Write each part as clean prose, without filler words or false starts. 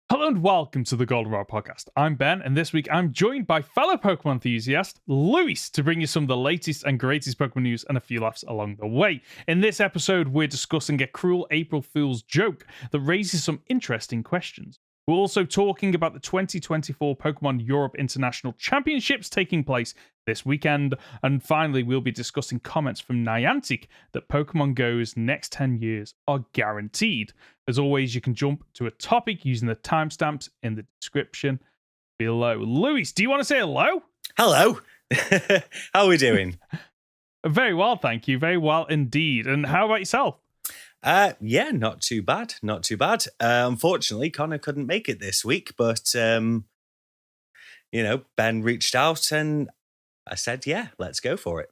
Hello and welcome to the Goldenrod Podcast. I'm Ben, and this week I'm joined by fellow Pokemon enthusiast Luis to bring you some of the latest and greatest Pokemon news and a few laughs along the way. In this episode, we're discussing a cruel April Fool's joke that raises some interesting questions. We're also talking about the 2024 Pokemon Europe International Championships taking place this weekend. And finally, we'll be discussing comments from Niantic that Pokemon Go's next 10 years are guaranteed. As always, you can jump to a topic using the timestamps in the description below. Luis, do you want to say hello? Hello. How are we doing? Very well, thank you. Very well indeed. And how about yourself? Yeah, not too bad. Not too bad. Unfortunately, Conor couldn't make it this week, but Ben reached out and I said, yeah, let's go for it.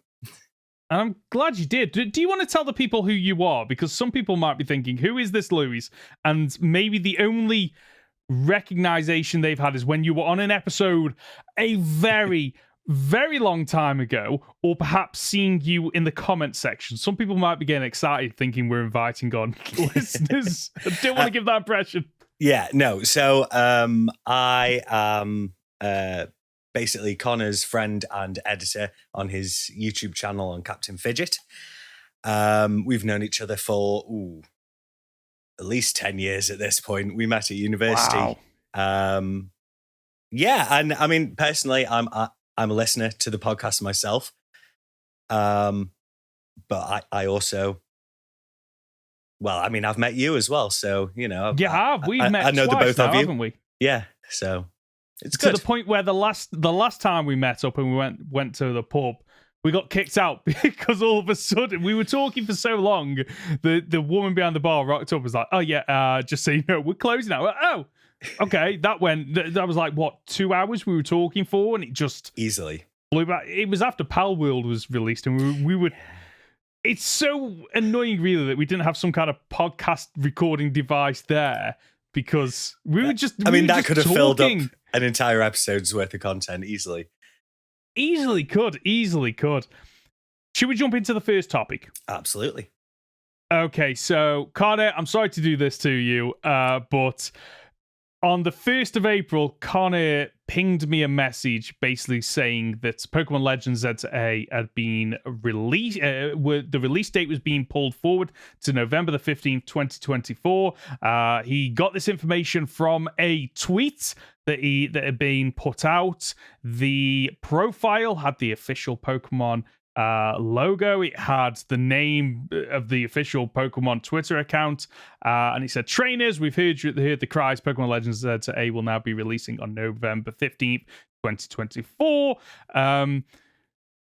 And I'm glad you did. Do you want to tell the people who you are? Because some people might be thinking, who is this Luis? And maybe the only recognition they've had is when you were on an episode a very, very long time ago, or perhaps seeing you in the comment section. Some people might be getting excited thinking we're inviting on listeners. I don't want to give that impression. Yeah, no. So I am basically Connor's friend and editor on his YouTube channel on Captain Fidget. We've known each other for at least 10 years at this point. We met at university. Wow. Yeah, and I mean, personally, I'm a listener to the podcast myself. But I also, well, I mean, I've met you as well. So, you know. You have. We've met I know twice the both now, of you. haven't we? Yeah, so it's good. To the point where the last time we met up and we went to the pub, we got kicked out because all of a sudden we were talking for so long. The woman behind the bar rocked up and was like, "Oh yeah, just so you know, we're closing now." Oh, okay. That was like what, 2 hours we were talking for, and it just easily blew back. It was after Pal World was released, and we would. It's so annoying, really, that we didn't have some kind of podcast recording device there. Because we were just. That could have filled up an entire episode's worth of content easily. Easily could. Should we jump into the first topic? Absolutely. Okay, so Conor, I'm sorry to do this to you, but on the 1st of April, Conor pinged me a message basically saying that Pokemon Legends ZA had been released. The release date was being pulled forward to November the 15th, 2024. He got this information from a tweet that had been put out. The profile had the official Pokemon logo. It had the name of the official Pokemon Twitter account, and it said, "Trainers, we've heard the cries. Pokemon Legends ZA will now be releasing on November 15th, 2024."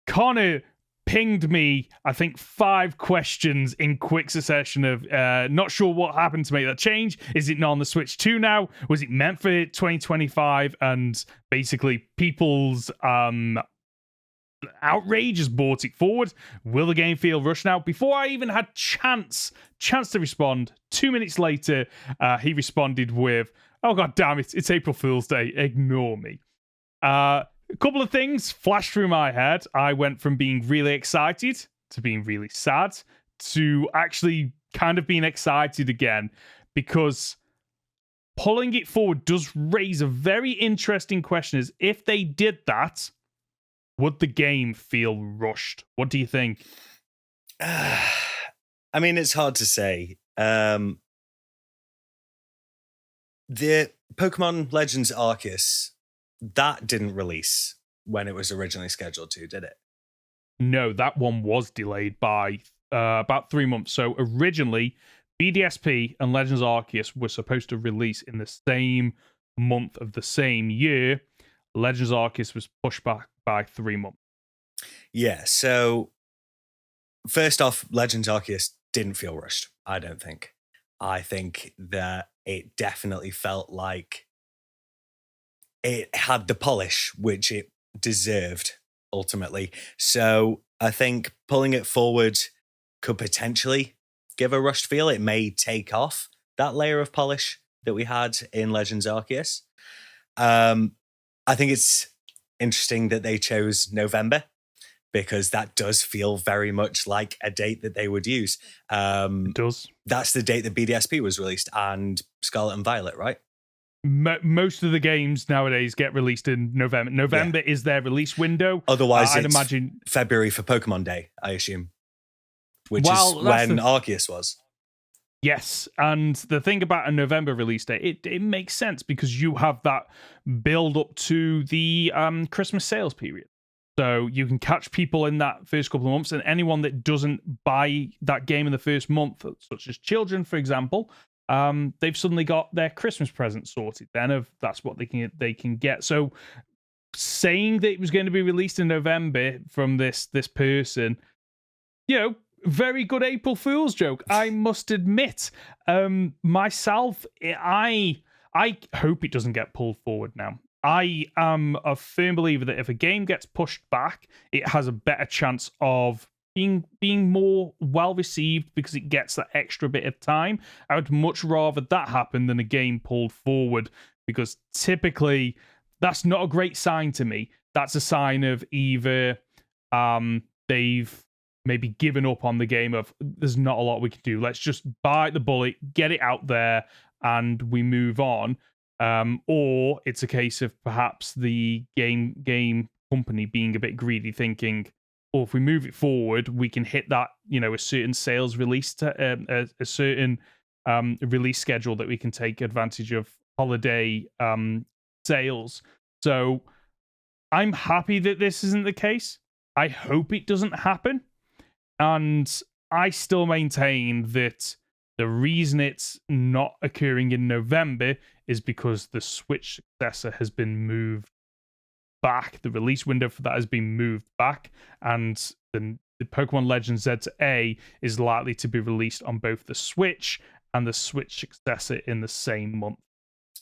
Conor pinged me, I think, 5 questions in quick succession of not sure what happened to make that change. Is it not on the Switch 2 now? Was it meant for 2025? And basically people's outrage has brought it forward. Will the game feel rushed now? Before I even had chance to respond, 2 minutes later, he responded with, "Oh god damn it, it's April Fool's Day, ignore me." A couple of things flashed through my head. I went from being really excited to being really sad to actually kind of being excited again, because pulling it forward does raise a very interesting question: is if they did that, would the game feel rushed? What do you think? I mean, it's hard to say. The Pokemon Legends Arceus, that didn't release when it was originally scheduled to, did it? No, that one was delayed by about 3 months. So originally, BDSP and Legends Arceus were supposed to release in the same month of the same year. Legends Arceus was pushed back by 3 months. Yeah, so first off, Legends Arceus didn't feel rushed, I don't think. I think that it definitely felt like it had the polish which it deserved, ultimately. So I think pulling it forward could potentially give a rushed feel. It may take off that layer of polish that we had in Legends Arceus. I think it's interesting that they chose November, because that does feel very much like a date that they would use. It does. That's the date that BDSP was released and Scarlet and Violet, right? most of the games nowadays get released in November. November is their release window. Otherwise, I'd it's imagine February for Pokemon Day, I assume, which is that's when Arceus was. Yes, and the thing about a November release date, it makes sense because you have that build up to the Christmas sales period. So you can catch people in that first couple of months, and anyone that doesn't buy that game in the first month, such as children, for example, they've suddenly got their Christmas present sorted. Then that's what they can get. So saying that it was going to be released in November from this person, very good April Fool's joke, I must admit. Myself, I hope it doesn't get pulled forward now. I am a firm believer that if a game gets pushed back, it has a better chance of being more well received because it gets that extra bit of time. I would much rather that happen than a game pulled forward, because typically that's not a great sign to me. That's a sign of either they've maybe given up on the game of there's not a lot we can do. Let's just bite the bullet, get it out there, and we move on. Or it's a case of perhaps the game company being a bit greedy, thinking, "Oh, if we move it forward, we can hit that a certain sales release, a certain release schedule that we can take advantage of holiday sales." So I'm happy that this isn't the case. I hope it doesn't happen, and I still maintain that the reason it's not occurring in November is because the Switch successor has been moved back. The release window for that has been moved back, and the Pokemon Legends Z-A is likely to be released on both the Switch and the Switch successor in the same month.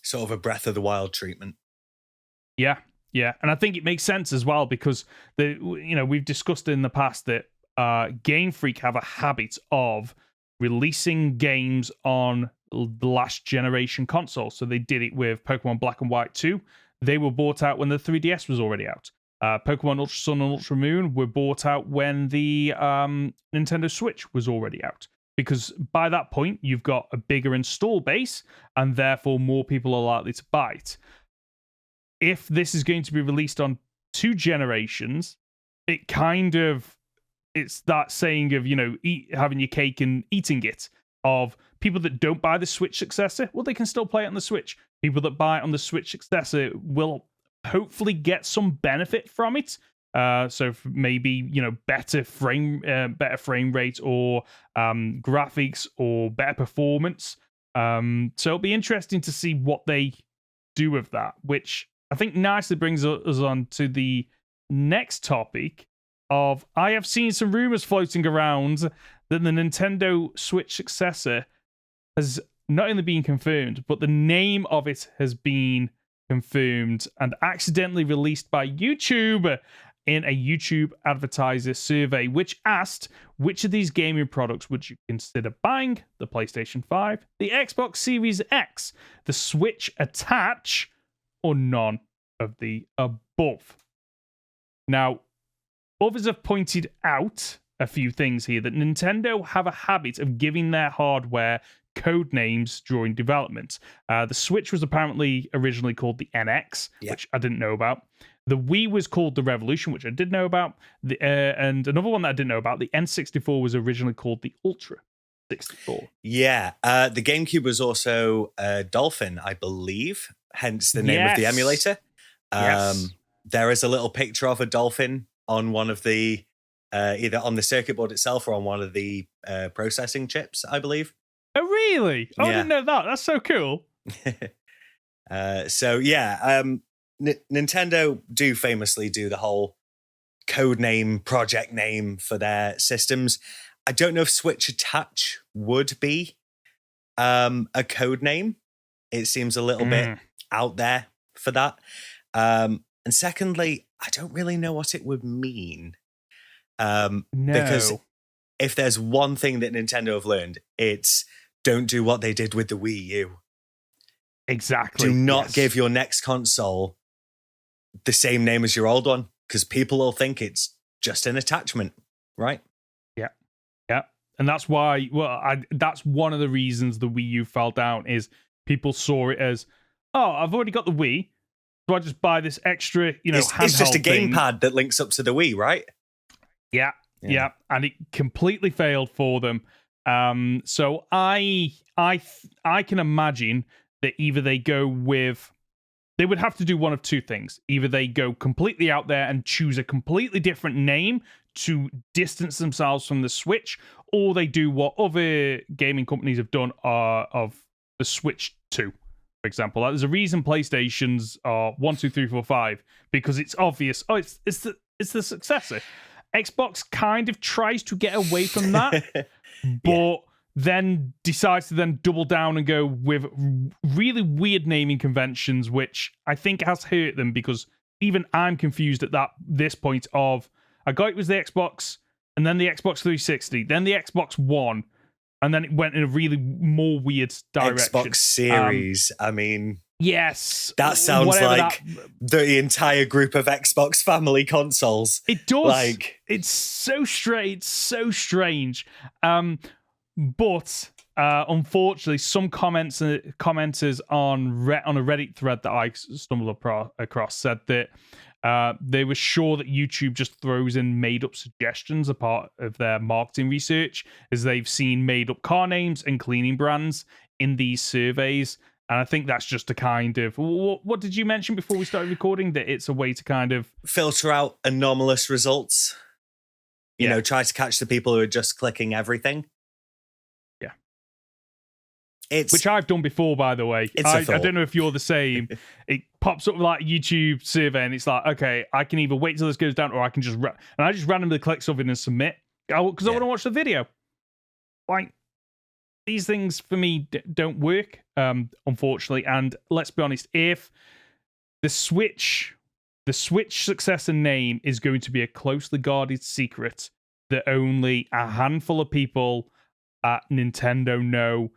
Sort of a Breath of the Wild treatment. Yeah, and I think it makes sense as well because we've discussed in the past that Game Freak have a habit of releasing games on the last generation console. So they did it with Pokemon Black and White 2. They were bought out when the 3DS was already out. Pokemon Ultra Sun and Ultra Moon were bought out when the Nintendo Switch was already out. Because by that point, you've got a bigger install base, and therefore more people are likely to buy it. If this is going to be released on 2 generations, it's that saying of, having your cake and eating it, of people that don't buy the Switch successor, well, they can still play it on the Switch. People that buy it on the Switch successor will hopefully get some benefit from it. So maybe, better frame rate or graphics or better performance. So it'll be interesting to see what they do with that, which I think nicely brings us on to the next topic of, I have seen some rumors floating around that the Nintendo Switch successor has not only been confirmed, but the name of it has been confirmed and accidentally released by YouTube in a YouTube advertiser survey, which asked, which of these gaming products would you consider buying? The PlayStation 5, the Xbox Series X, the Switch Attach, or none of the above? Now, others have pointed out a few things here, that Nintendo have a habit of giving their hardware code names during development. The Switch was apparently originally called the NX, which I didn't know about. The Wii was called the Revolution, which I did know about. And another one that I didn't know about, the N64 was originally called the Ultra 64. Yeah, the GameCube was also Dolphin, I believe, hence the name of the emulator. Yes. There is a little picture of a dolphin on one of the, either on the circuit board itself or on one of the processing chips, I believe. Oh, really? Oh, I didn't know that. That's so cool. Nintendo do famously do the whole code name, project name for their systems. I don't know if Switch Attach would be a code name. It seems a little bit out there for that. And secondly, I don't really know what it would mean. Because if there's one thing that Nintendo have learned, it's don't do what they did with the Wii U. Exactly. Do not give your next console the same name as your old one, because people will think it's just an attachment, right? Yeah. And that's why, that's one of the reasons the Wii U fell down, is people saw it as, oh, I've already got the Wii, so I just buy this extra, handheld it's just a thing. gamepad that links up to the Wii, right? Yeah, and it completely failed for them. So I can imagine that either they would have to do one of two things. Either they go completely out there and choose a completely different name to distance themselves from the Switch, or they do what other gaming companies have done of the Switch 2, for example. There's a reason PlayStations are 1, 2, 3, 4, 5, because it's obvious. Oh, it's the successor. Xbox kind of tries to get away from that, but then decides to then double down and go with really weird naming conventions, which I think has hurt them, because even I'm confused at this point of, I got it was the Xbox, and then the Xbox 360, then the Xbox One, and then it went in a really more weird direction. Xbox Series, I mean... Yes. That sounds like the entire group of Xbox family consoles. It does. It's so strange. It's so strange. But unfortunately, some commenters on a Reddit thread that I stumbled across said that they were sure that YouTube just throws in made-up suggestions as part of their marketing research, as they've seen made-up car names and cleaning brands in these surveys. And I think that's just a kind of... What did you mention before we started recording? That it's a way to kind of... filter out anomalous results. You know, try to catch the people who are just clicking everything. Yeah. Which I've done before, by the way. I don't know if you're the same. It pops up like a YouTube survey, and it's like, okay, I can either wait till this goes down, or I can just... and I just randomly click something and submit. Because I want to watch the video. Like... These things for me don't work, unfortunately. And let's be honest, if the Switch successor name is going to be a closely guarded secret that only a handful of people at Nintendo know,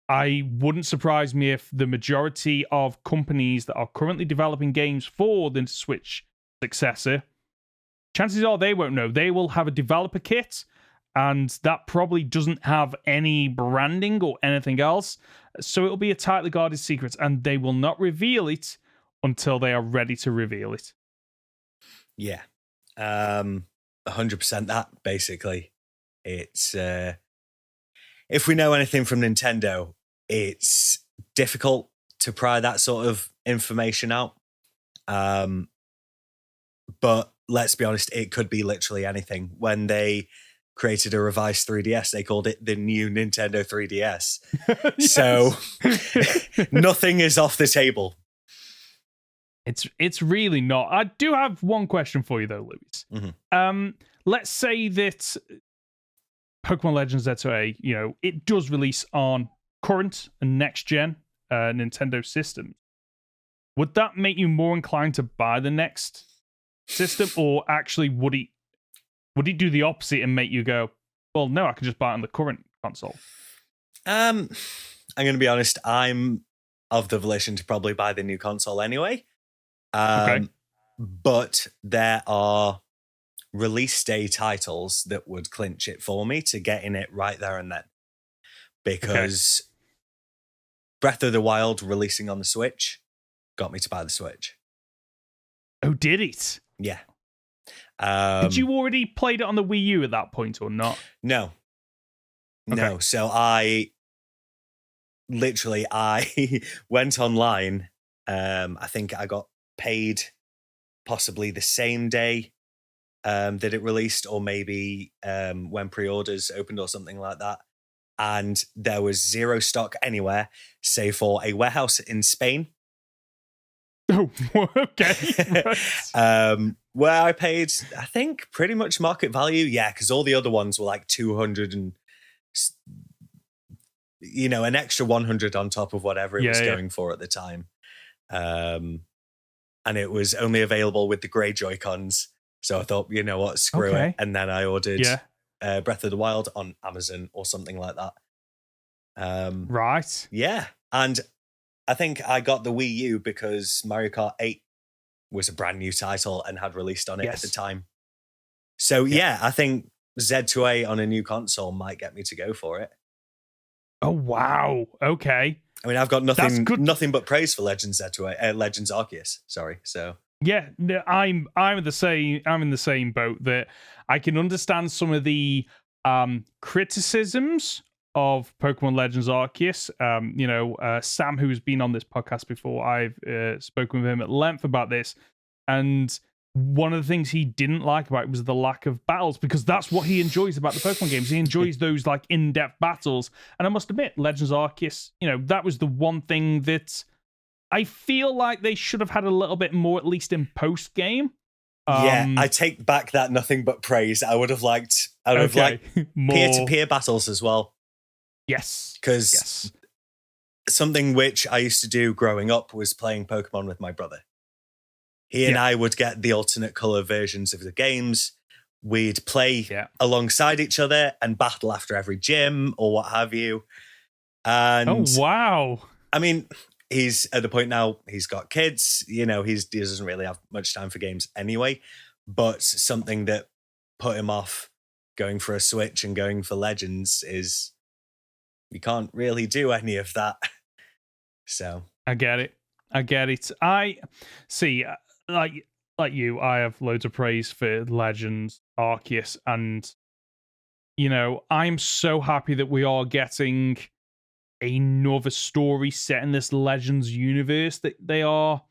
I wouldn't surprise me if the majority of companies that are currently developing games for the Switch successor, chances are they won't know. They will have a developer kit, and that probably doesn't have any branding or anything else. So it'll be a tightly guarded secret, and they will not reveal it until they are ready to reveal it. Yeah. 100% that, basically. It's... if we know anything from Nintendo, it's difficult to pry that sort of information out. But let's be honest, it could be literally anything. When they created a revised 3DS, they called it the new Nintendo 3DS. So nothing is off the table. It's really not. I do have one question for you though, Lewis. Mm-hmm. Let's say that Pokemon Legends ZA, it does release on current and next gen Nintendo systems. Would that make you more inclined to buy the next system, or actually would it do the opposite and make you go, well, no, I can just buy it on the current console? I'm going to be honest. I'm of the volition to probably buy the new console anyway. Okay. But there are release day titles that would clinch it for me to get in it right there and then. Because Breath of the Wild releasing on the Switch got me to buy the Switch. Oh, did it? Yeah. Did you already played it on the Wii U at that point or not? No. Okay. No. So I went online. I think I got paid possibly the same day that it released, or maybe when pre-orders opened or something like that. And there was zero stock anywhere, save for a warehouse in Spain. Oh, okay. Right. Where I paid, I think, pretty much market value. Yeah, because all the other ones were like 200 and, an extra 100 on top of whatever it was going for at the time. And it was only available with the grey Joy-Cons. So I thought, you know what, screw it. And then I ordered Breath of the Wild on Amazon or something like that. Right. Yeah. And I think I got the Wii U because Mario Kart 8 was a brand new title and had released on it at the time. So I think Z2A on a new console might get me to go for it. Oh, wow. Okay. I mean, I've got nothing but praise for Legends Arceus. Sorry, so yeah, I'm in the same boat that I can understand some of the criticisms of Pokemon Legends Arceus. Sam, who's been on this podcast before, I've spoken with him at length about this, and one of the things he didn't like about it was the lack of battles, because that's what he enjoys about the Pokemon games. He enjoys those like in-depth battles. And I must admit, Legends Arceus, that was the one thing that I feel like they should have had a little bit more, at least in post-game. I take back that nothing but praise. I would have liked more peer-to-peer battles as well. Yes. Because something which I used to do growing up was playing Pokemon with my brother. He and I would get the alternate color versions of the games. We'd play alongside each other and battle after every gym or what have you. And oh, wow. I mean, he's at the point now, he's got kids, he doesn't really have much time for games anyway. But something that put him off going for a Switch and going for Legends is you can't really do any of that. So I get it. I see. Like you, I have loads of praise for Legends Arceus, and I'm so happy that we are getting another story set in this Legends universe that they are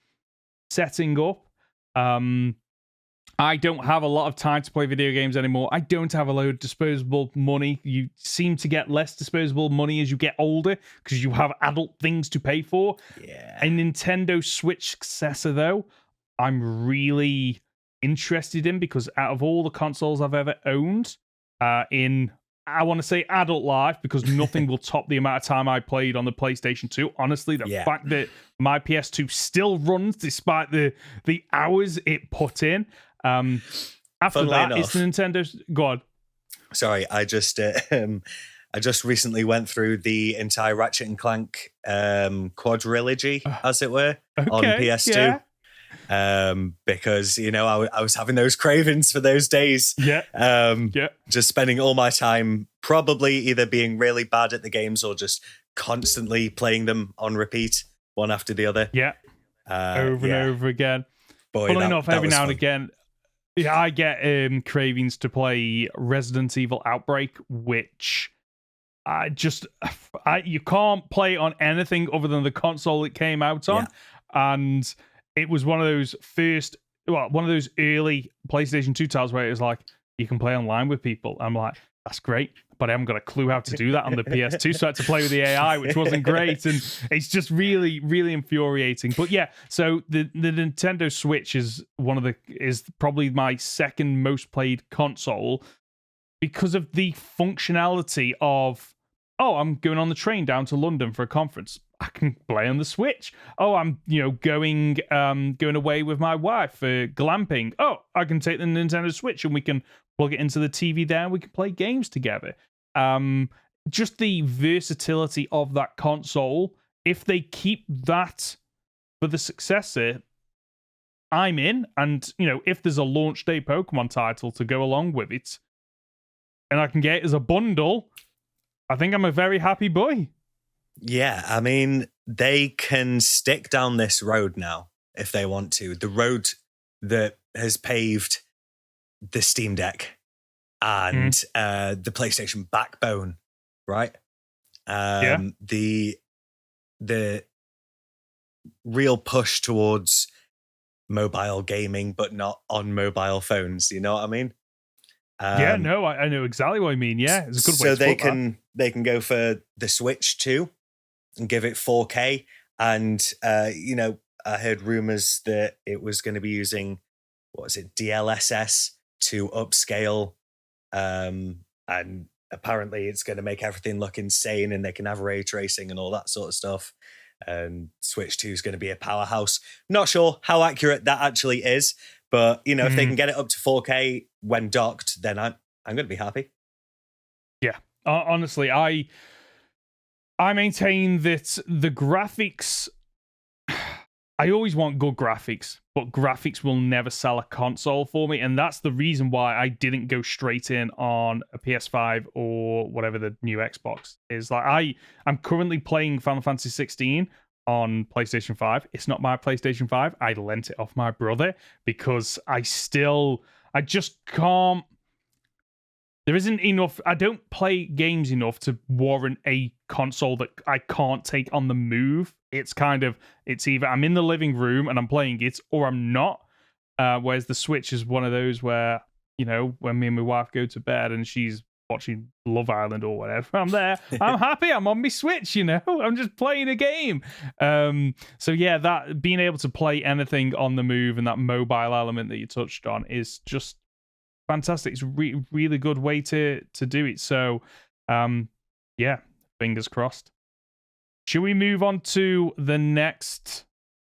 setting up. I don't have a lot of time to play video games anymore. I don't have a load of disposable money. You seem to get less disposable money as you get older because you have adult things to pay for. Yeah. A Nintendo Switch successor, though, I'm really interested in, because out of all the consoles I've ever owned, I want to say adult life, because nothing will top the amount of time I played on the PlayStation 2. Honestly, the fact that my PS2 still runs despite the hours it put in. After that, it's the Nintendo's. Go on. Sorry, I just recently went through the entire Ratchet and Clank quadrilogy, as it were, on PS2. Yeah. Because I was having those cravings for those days. Just spending all my time probably either being really bad at the games or just constantly playing them on repeat, one after the other. Over and over again. Boy, Funnily enough, every now fun. and again, I get cravings to play Resident Evil Outbreak, which you can't play on anything other than the console it came out on, and it was one of those early PlayStation 2 titles where it was like, you can play online with people. I'm like, that's great, but I haven't got a clue how to do that on the PS2, so I had to play with the AI, which wasn't great, and it's just really, really infuriating. But yeah, so the Nintendo Switch is probably my second most played console because of the functionality of, I'm going on the train down to London for a conference. I can play on the Switch. I'm going away with my wife for glamping. I can take the Nintendo Switch and we can plug it into the TV there and we can play games together. Just the versatility of that console. If they keep that for the successor, I'm in. And if there's a launch day Pokemon title to go along with it, and I can get it as a bundle, I think I'm a very happy boy. Yeah, I mean, they can stick down this road now if they want to. The road that has paved the Steam Deck and the PlayStation backbone, right? The real push towards mobile gaming, but not on mobile phones. You know what I mean? I know exactly what I mean. Yeah, it's a good way to put that. They can go for the Switch too and give it 4K. And I heard rumors that it was going to be using DLSS to upscale, and apparently it's going to make everything look insane, and they can have ray tracing and all that sort of stuff. And Switch 2 is going to be a powerhouse. Not sure how accurate that actually is, but if they can get it up to 4K when docked, then I'm going to be happy. Yeah, honestly, I maintain that the graphics, I always want good graphics, but graphics will never sell a console for me, and that's the reason why I didn't go straight in on a PS5 or whatever the new Xbox is. Like I'm currently playing Final Fantasy 16 on PlayStation 5. It's not my PlayStation 5. I lent it off my brother because I just can't. There isn't enough. I don't play games enough to warrant a console that I can't take on the move. It's either I'm in the living room and I'm playing it, or I'm not. Whereas the Switch is one of those where, when me and my wife go to bed and she's watching Love Island or whatever, I'm there. I'm happy. I'm on my Switch. I'm just playing a game. So yeah, that being able to play anything on the move and that mobile element that you touched on is just fantastic. It's a really good way to do it. So yeah, fingers crossed. Should we move on to the next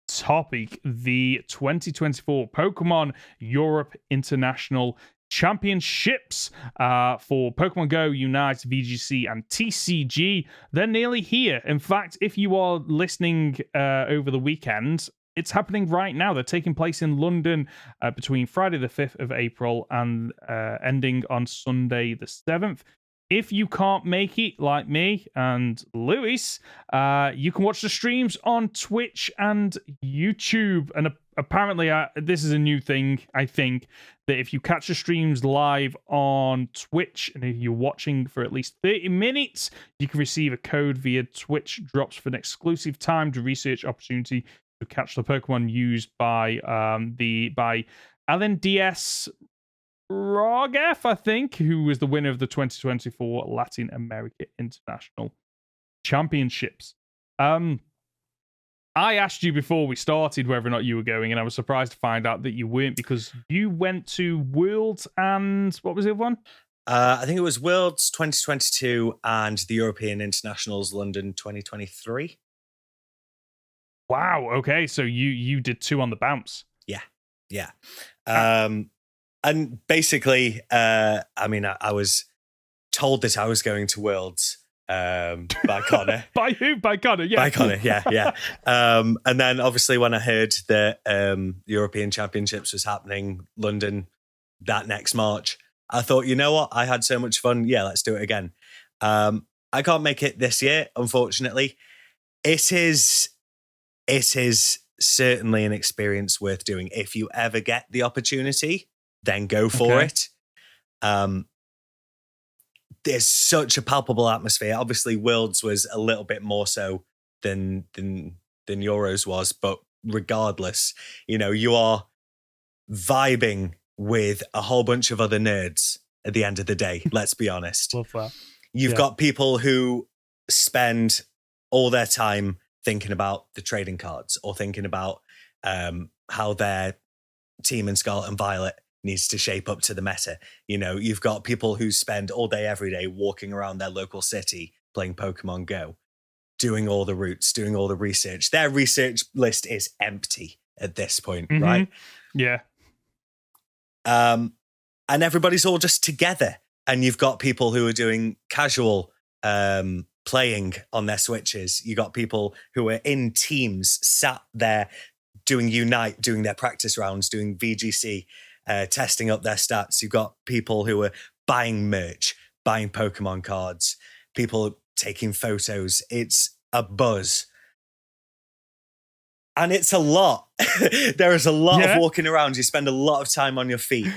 topic, the 2024 Pokemon Europe International Championships for Pokemon Go, Unite, VGC, and TCG? They're nearly here. In fact, if you are listening over the weekend, it's happening right now. They're taking place in London between Friday the 5th of April and ending on Sunday the 7th. If you can't make it, like me and Lewis, you can watch the streams on Twitch and YouTube. And apparently, this is a new thing, I think, that if you catch the streams live on Twitch, and if you're watching for at least 30 minutes, you can receive a code via Twitch drops for an exclusive timed research opportunity to catch the Pokemon used by Alan DS Rogef, I think, who was the winner of the 2024 Latin America International Championships. I asked you before we started whether or not you were going, and I was surprised to find out that you weren't, because you went to Worlds and what was the other one? I think it was Worlds 2022 and the European Internationals London 2023. Wow. Okay, so you did two on the bounce. Yeah. And basically, I was told that I was going to Worlds by Conor. By who? By Conor, yeah. By Conor, yeah. And then obviously when I heard that the European Championships was happening London that next March, I thought, you know what? I had so much fun. Yeah, let's do it again. I can't make it this year, unfortunately. It is certainly an experience worth doing. If you ever get the opportunity, then go for it. There's such a palpable atmosphere. Obviously, Worlds was a little bit more so than Euros was, but regardless, you are vibing with a whole bunch of other nerds at the end of the day. Let's be honest. Love that. You've got people who spend all their time thinking about the trading cards or thinking about how their team in Scarlet and Violet needs to shape up to the meta. You've got people who spend all day, every day walking around their local city playing Pokemon Go, doing all the routes, doing all the research. Their research list is empty at this point, right? Yeah. And everybody's all just together. And you've got people who are doing casual playing on their Switches. You got people who are in teams sat there doing Unite, doing their practice rounds, doing VGC, testing up their stats. You've got people who are buying merch, buying Pokemon cards, people taking photos. It's a buzz. And it's a lot. There is a lot of walking around. You spend a lot of time on your feet.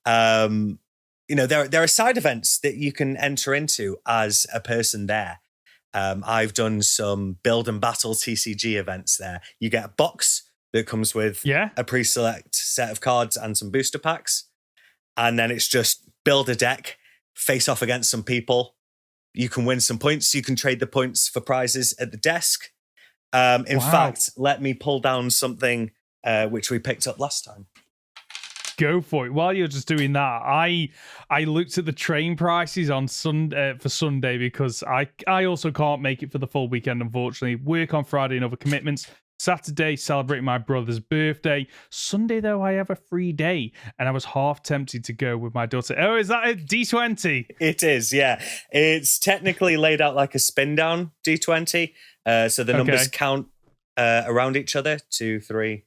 There are side events that you can enter into as a person there. I've done some build and battle TCG events there. You get a box that comes with a pre-select set of cards and some booster packs. And then it's just build a deck, face off against some people. You can win some points. You can trade the points for prizes at the desk. In fact, let me pull down something which we picked up last time. Go for it. While you're just doing that, I looked at the train prices on Sunday for Sunday, because I also can't make it for the full weekend, unfortunately. Work on Friday and other commitments. Saturday, celebrating my brother's birthday. Sunday, though, I have a free day, and I was half tempted to go with my daughter. Oh, is that a D20? It is, yeah. It's technically laid out like a spin down D20, so the numbers count around each other. 2, 3,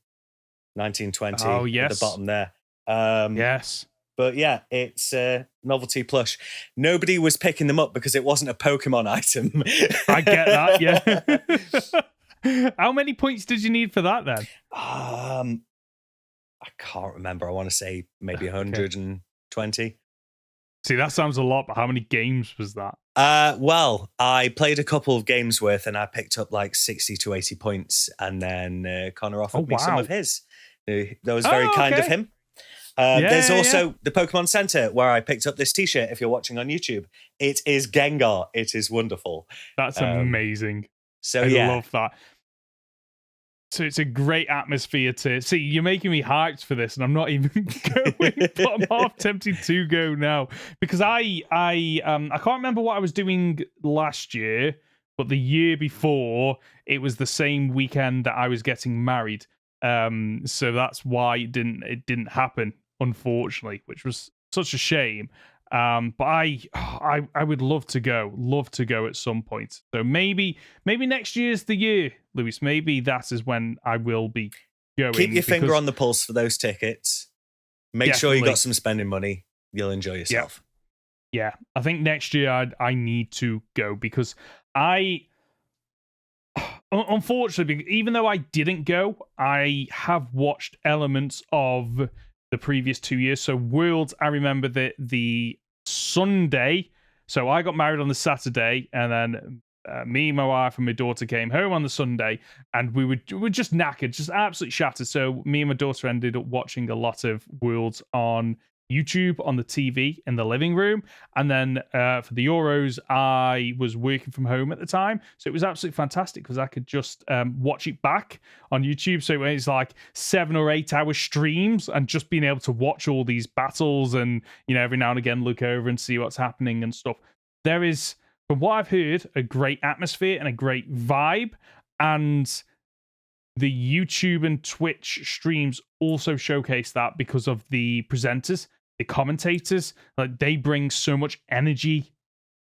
19, 20 Oh, at yes. the bottom there. Yes. But yeah, it's novelty plush. Nobody was picking them up because it wasn't a Pokemon item. I get that, yeah. How many points did you need for that then? I can't remember. I want to say maybe 120. See, that sounds a lot, but how many games was that? Well, I played a couple of games worth and I picked up like 60 to 80 points, and then Conor offered me some of his. That was very kind of him. There's also the Pokemon Center where I picked up this t-shirt. If you're watching on YouTube, it is Gengar. It is wonderful. That's amazing. So I yeah, love that. So it's a great atmosphere to see. You're making me hyped for this, and I'm not even going, but I'm half tempted to go now because I can't remember what I was doing last year, but the year before it was the same weekend that I was getting married. So that's why it didn't happen, unfortunately, which was such a shame. But I would love to go at some point. So maybe next year's the year, Lewis. Maybe that is when I will be going. Keep your finger on the pulse for those tickets. Make sure you got some spending money. You'll enjoy yourself. Yeah. I think next year I need to go because unfortunately, even though I didn't go, I have watched elements of the previous 2 years. So Worlds, I remember the Sunday. So I got married on the Saturday, and then me, my wife, and my daughter came home on the Sunday, and we were just knackered, just absolutely shattered. So me and my daughter ended up watching a lot of Worlds on YouTube on the TV in the living room, and then for the Euros I was working from home at the time, so it was absolutely fantastic because I could just watch it back on YouTube. So it's like 7 or 8 hour streams, and just being able to watch all these battles, and every now and again look over and see what's happening and stuff. There is, from what I've heard, a great atmosphere and a great vibe, and the YouTube and Twitch streams also showcase that because of the presenters, the commentators. Like, they bring so much energy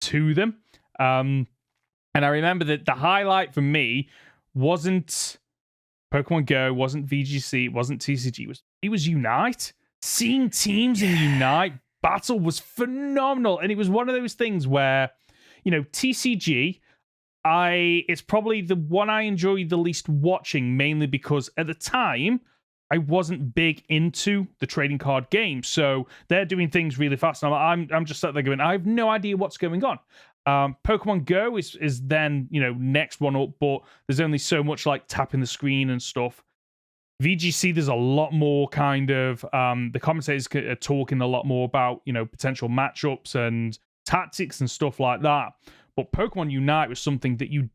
to them. And I remember that the highlight for me wasn't Pokemon Go, wasn't VGC, it wasn't TCG. It was Unite. Seeing teams in Unite battle was phenomenal. And it was one of those things where, TCG, it's probably the one I enjoyed the least watching, mainly because at the time I wasn't big into the trading card game. So they're doing things really fast, and I'm just sat there going, I have no idea what's going on. Pokemon Go is then next one up, but there's only so much like tapping the screen and stuff. VGC, there's a lot more kind of the commentators are talking a lot more about potential matchups and tactics and stuff like that. But Pokemon Unite was something that you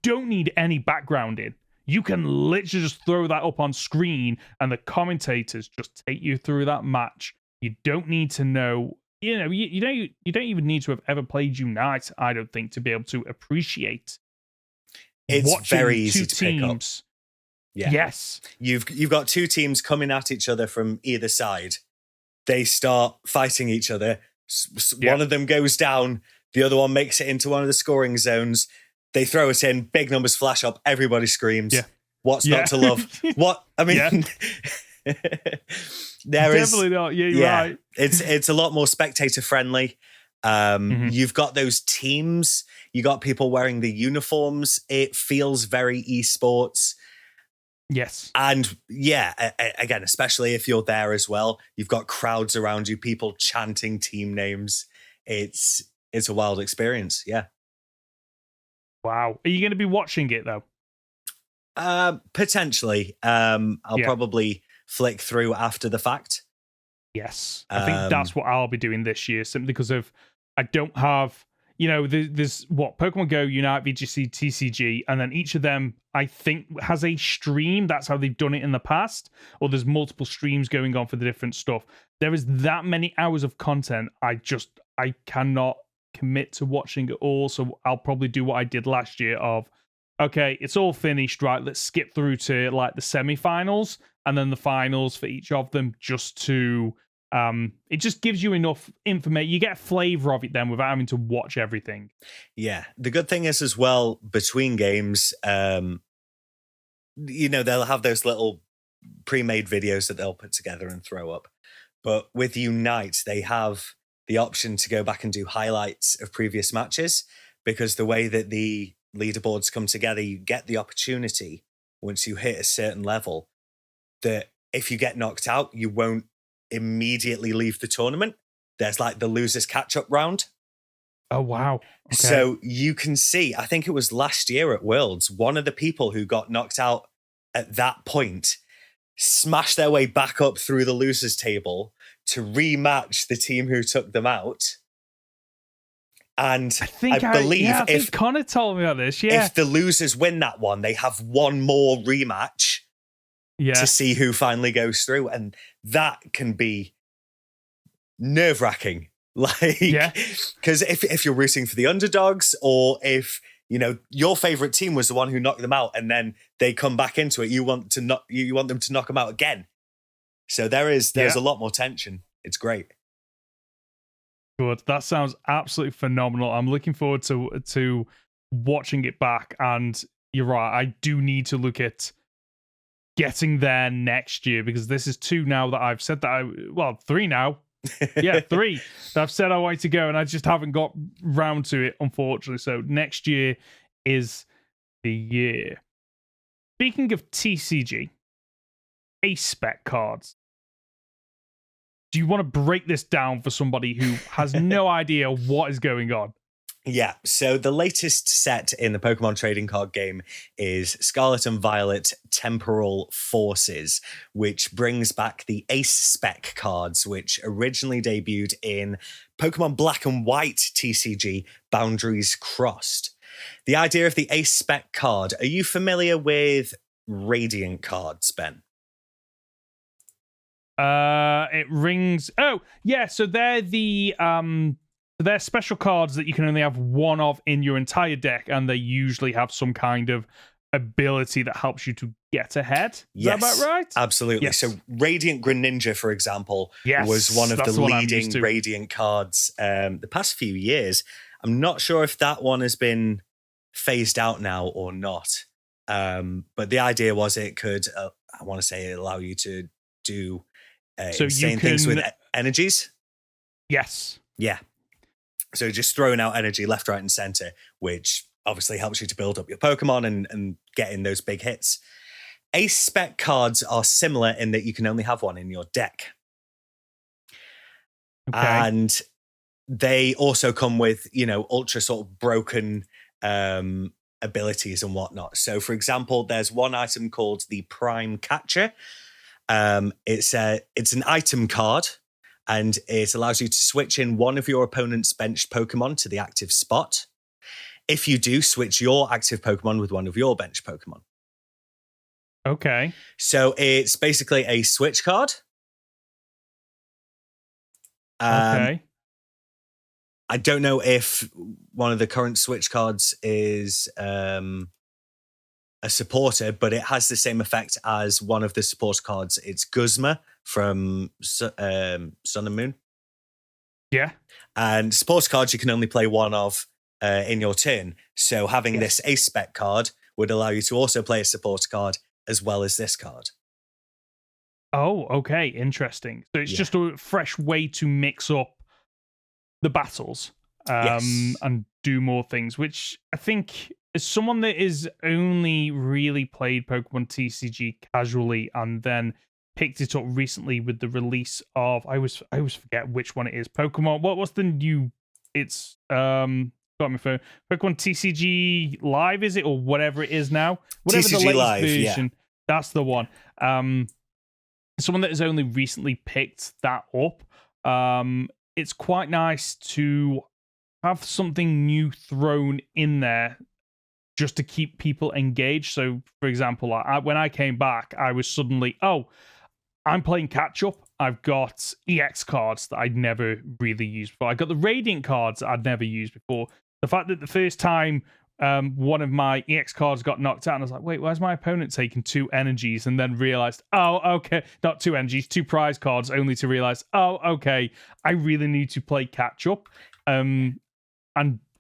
don't need any background in. You can literally just throw that up on screen, and the commentators just take you through that match. You don't need to know, you don't even need to have ever played Unite, I don't think, to be able to appreciate. It's very easy to teams. pick up. Yeah. Yes. You've got two teams coming at each other from either side. They start fighting each other. One of them goes down. The other one makes it into one of the scoring zones. They throw it in. Big numbers flash up. Everybody screams. Yeah. What's not to love? What? I mean, definitely not. Yeah, you're right. It's a lot more spectator friendly. You've got those teams. You got people wearing the uniforms. It feels very esports. Yes. And again, especially if you're there as well, you've got crowds around you, people chanting team names. It's a wild experience. Yeah. Wow. Are you going to be watching it though? Potentially. I'll probably flick through after the fact. Yes. I think that's what I'll be doing this year, simply because I don't have, there's Pokemon Go, Unite, VGC, TCG, and then each of them, I think, has a stream. That's how they've done it in the past. Or there's multiple streams going on for the different stuff. There is that many hours of content. I cannot commit to watching it all. So I'll probably do what I did last year of, okay, it's all finished, right? Let's skip through to like the semi-finals and then the finals for each of them, just to it just gives you enough information. You get a flavor of it then without having to watch everything. Yeah. The good thing is as well, between games, they'll have those little pre-made videos that they'll put together and throw up. But with Unite, they have the option to go back and do highlights of previous matches, because the way that the leaderboards come together, you get the opportunity once you hit a certain level that if you get knocked out, you won't immediately leave the tournament. There's like the losers catch-up round. Oh, wow. Okay. So you can see, I think it was last year at Worlds, one of the people who got knocked out at that point smashed their way back up through the losers table to rematch the team who took them out. And I believe I think Conor told me about this. Yeah. If the losers win that one, they have one more rematch to see who finally goes through. And that can be nerve-wracking. Because if you're rooting for the underdogs, or if your favorite team was the one who knocked them out, and then they come back into it, you want them to knock them out again. So there's a lot more tension. It's great. Good. That sounds absolutely phenomenal. I'm looking forward to watching it back. And you're right, I do need to look at getting there next year, because this is 2 now that I've said that 3 now. 3 that I've said I want to go, and I just haven't got round to it, unfortunately. So next year is the year. Speaking of TCG, ace spec cards. Do you want to break this down for somebody who has no idea what is going on? Yeah, so the latest set in the Pokemon trading card game is Scarlet and Violet Temporal Forces, which brings back the Ace Spec cards, which originally debuted in Pokemon Black and White TCG Boundaries Crossed. The idea of the Ace Spec card, are you familiar with Radiant cards, Ben? It rings. Oh, yeah. So they're they're special cards that you can only have one of in your entire deck, and they usually have some kind of ability that helps you to get ahead. Is that about right? Absolutely. Yes. So Radiant Greninja, for example, was one of the leading Radiant cards the past few years. I'm not sure if that one has been phased out now or not. But the idea was it could, I want to say, allow you to do insane things with energies. Yes. Yeah. So just throwing out energy left, right, and center, which obviously helps you to build up your Pokemon and get in those big hits. Ace spec cards are similar in that you can only have one in your deck. Okay. And they also come with, ultra sort of broken abilities and whatnot. So, for example, there's one item called the Prime Catcher. It's an item card, and it allows you to switch in one of your opponent's benched Pokemon to the active spot. If you do, switch your active Pokemon with one of your benched Pokemon. Okay. So it's basically a switch card. Okay. I don't know if one of the current switch cards is a supporter, but it has the same effect as one of the support cards. It's Guzma from Sun and Moon. Yeah. And support cards you can only play one of in your turn. So having this Ace Spec card would allow you to also play a support card as well as this card. Oh, okay. Interesting. So it's just a fresh way to mix up the battles and do more things, which I think as someone that is only really played Pokemon TCG casually and then picked it up recently with the release of I always forget which one it is. Pokemon. What's the new? It's got my phone. Pokemon TCG Live, is it, or whatever it is now? Whatever TCG the latest Live, version. That's the one. Someone that has only recently picked that up. It's quite nice to have something new thrown in there just to keep people engaged. So, for example, when I came back, I was suddenly, I'm playing catch up. I've got EX cards that I'd never really used before. I got the Radiant cards that I'd never used before. The fact that the first time one of my EX cards got knocked out, and I was like, wait, where's my opponent taking 2 energies? And then realized, okay, not 2 energies, 2 prize cards, only to realize, okay, I really need to play catch up. And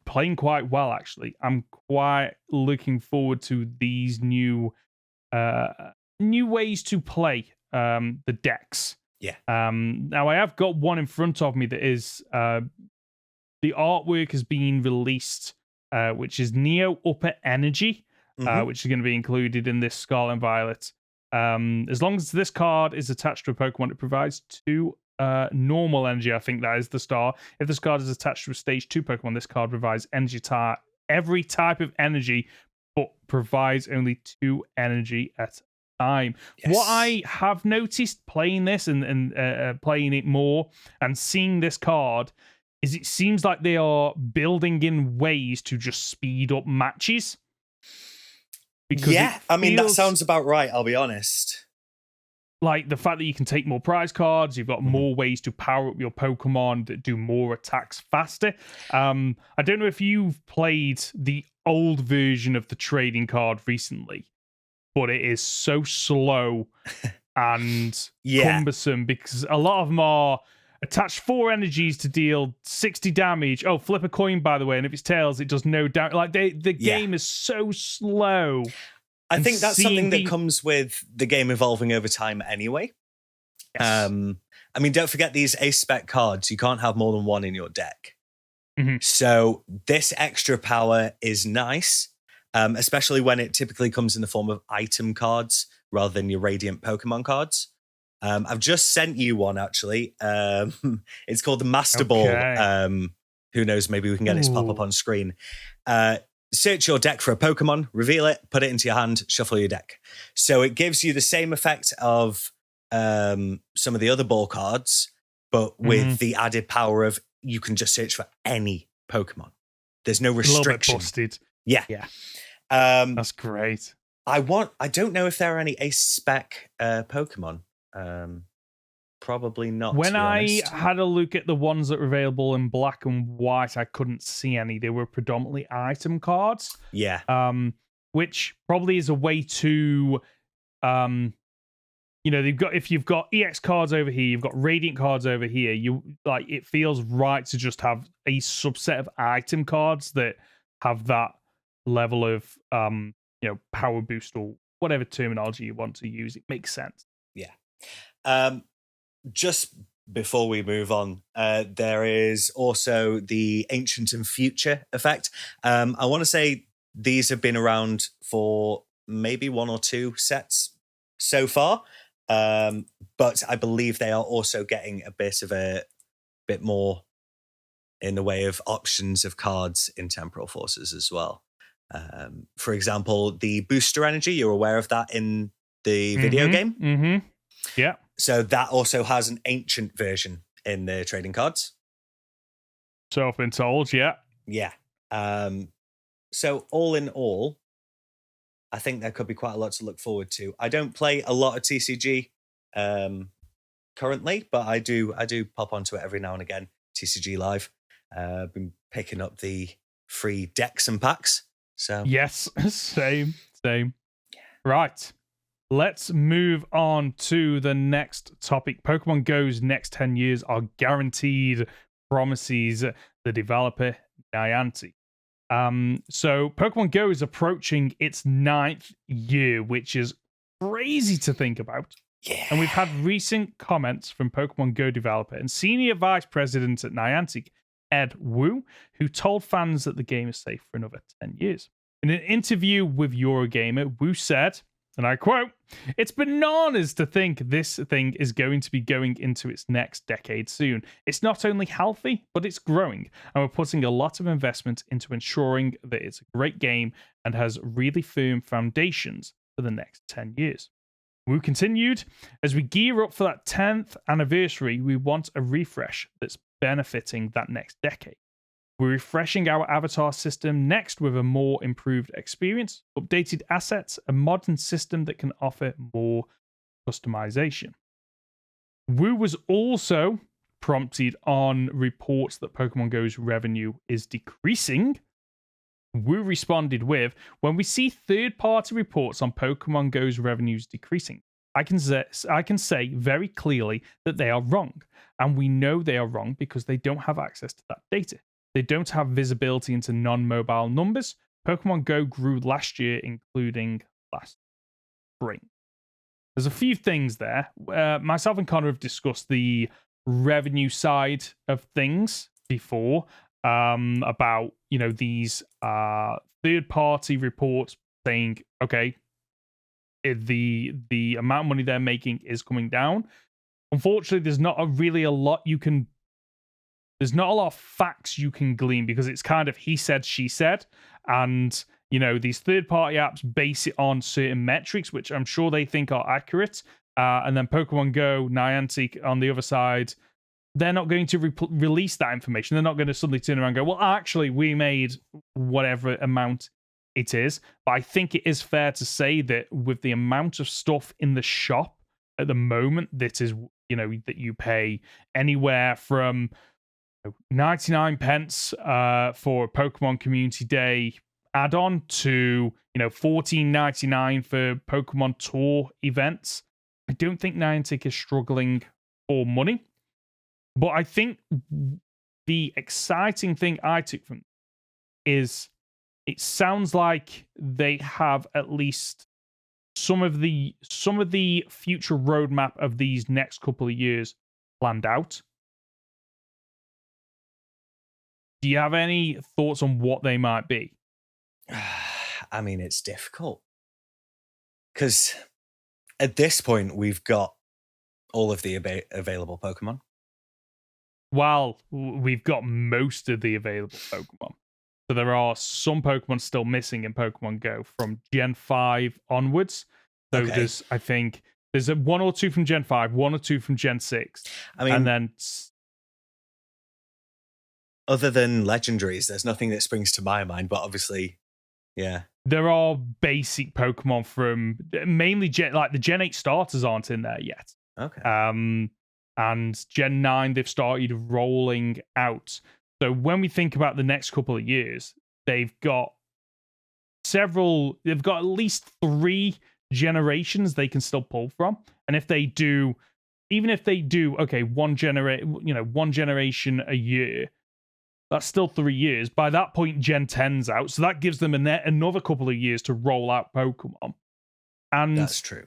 playing quite well, actually. I'm quite looking forward to these new new ways to play the decks. Yeah. Now I have got one in front of me that is the artwork has been released, which is Neo Upper Energy, which is going to be included in this Scarlet and Violet. As long as this card is attached to a Pokemon, it provides 2 normal energy. I think that is the star. If this card is attached to a stage 2 Pokemon, this card provides energy every type of energy, but provides only 2 energy at a time. Yes. What I have noticed playing this and playing it more and seeing this card is it seems like they are building in ways to just speed up matches. Because I mean, that sounds about right, I'll be honest. Like the fact that you can take more prize cards, you've got more ways to power up your Pokemon that do more attacks faster. I don't know if you've played the old version of the trading card recently, but it is so slow and cumbersome because a lot of them are attach 4 energies to deal 60 damage. Oh, flip a coin, by the way, and if it's tails, it does no damage. Like the game is so slow. I think that's something that comes with the game evolving over time anyway. Yes. I mean, don't forget these ace-spec cards. You can't have more than 1 in your deck. So this extra power is nice, especially when it typically comes in the form of item cards rather than your Radiant Pokemon cards. I've just sent you one, actually. It's called the Master Ball. Who knows, maybe we can get it to pop up on screen. Search your deck for a Pokemon, reveal it, put it into your hand, shuffle your deck. So it gives you the same effect of some of the other ball cards, but with the added power of you can just search for any Pokemon. There's no restriction. A little bit busted. Yeah. That's great. I don't know if there are any ace-spec Pokemon. Probably not. When I had a look at the ones that were available in black and white, I couldn't see any. They were predominantly item cards. Yeah. Which probably is a way to, if you've got EX cards over here, you've got Radiant cards over here. It feels right to just have a subset of item cards that have that level of, power boost or whatever terminology you want to use. It makes sense. Yeah. Just before we move on, there is also the Ancient and Future effect. I want to say these have been around for maybe 1 or 2 sets so far, but I believe they are also getting a bit more in the way of options of cards in Temporal Forces as well. For example, the Booster Energy, you're aware of that in the video game? Mm-hmm. Yeah. So that also has an ancient version in the trading cards. So I've been told, yeah. Yeah. So all in all, I think there could be quite a lot to look forward to. I don't play a lot of TCG currently, but I do pop onto it every now and again. TCG Live. I've been picking up the free decks and packs. So yes, same. Right. Let's move on to the next topic. Pokemon Go's next 10 years are guaranteed, promises the developer Niantic. So Pokemon Go is approaching its 9th year, which is crazy to think about. Yeah. And we've had recent comments from Pokemon Go developer and senior vice president at Niantic, Ed Wu, who told fans that the game is safe for another 10 years. In an interview with Eurogamer, Wu said, and I quote, "It's bananas to think this thing is going to be going into its next decade soon. It's not only healthy, but it's growing. And we're putting a lot of investment into ensuring that it's a great game and has really firm foundations for the next 10 years. Wu continued, as we gear up for that 10th anniversary, we want a refresh that's benefiting that next decade. We're refreshing our avatar system next with a more improved experience, updated assets, a modern system that can offer more customization." Wu was also prompted on reports that Pokemon Go's revenue is decreasing. Wu responded with, "When we see third-party reports on Pokemon Go's revenues decreasing, I can say very clearly that they are wrong. And we know they are wrong because they don't have access to that data. They don't have visibility into non-mobile numbers. Pokemon Go grew last year, including last." spring. There's a few things there. Myself and Conor have discussed the revenue side of things before, about these third-party reports saying, okay, the amount of money they're making is coming down. Unfortunately, there's not a lot of facts you can glean, because it's kind of he said, she said, and these third-party apps base it on certain metrics, which I'm sure they think are accurate. And then Pokemon Go, Niantic on the other side, they're not going to release that information. They're not going to suddenly turn around and go, well, actually, we made whatever amount it is. But I think it is fair to say that with the amount of stuff in the shop at the moment, that is, that you pay anywhere from 99 pence for a Pokemon Community Day add-on to $14.99 for Pokemon Tour events. I don't think Niantic is struggling for money, but I think the exciting thing I took from is it sounds like they have at least some of the future roadmap of these next couple of years planned out. Do you have any thoughts on what they might be? I mean, it's difficult because at this point we've got all of the available Pokemon. Well, we've got most of the available Pokemon. So there are some Pokemon still missing in Pokemon Go from Gen 5 onwards. So there's, I think, there's one or two from Gen 5, one or two from Gen 6. I mean, and then other than legendaries, there's nothing that springs to my mind, but obviously, yeah. There are basic Pokemon from mainly the Gen 8 starters aren't in there yet. Okay. And Gen 9, they've started rolling out. So when we think about the next couple of years, they've got at least 3 generations they can still pull from. And if they do, one generation a year, that's still 3 years. By that point, Gen 10's out. So that gives them another couple of years to roll out Pokemon. And that's true.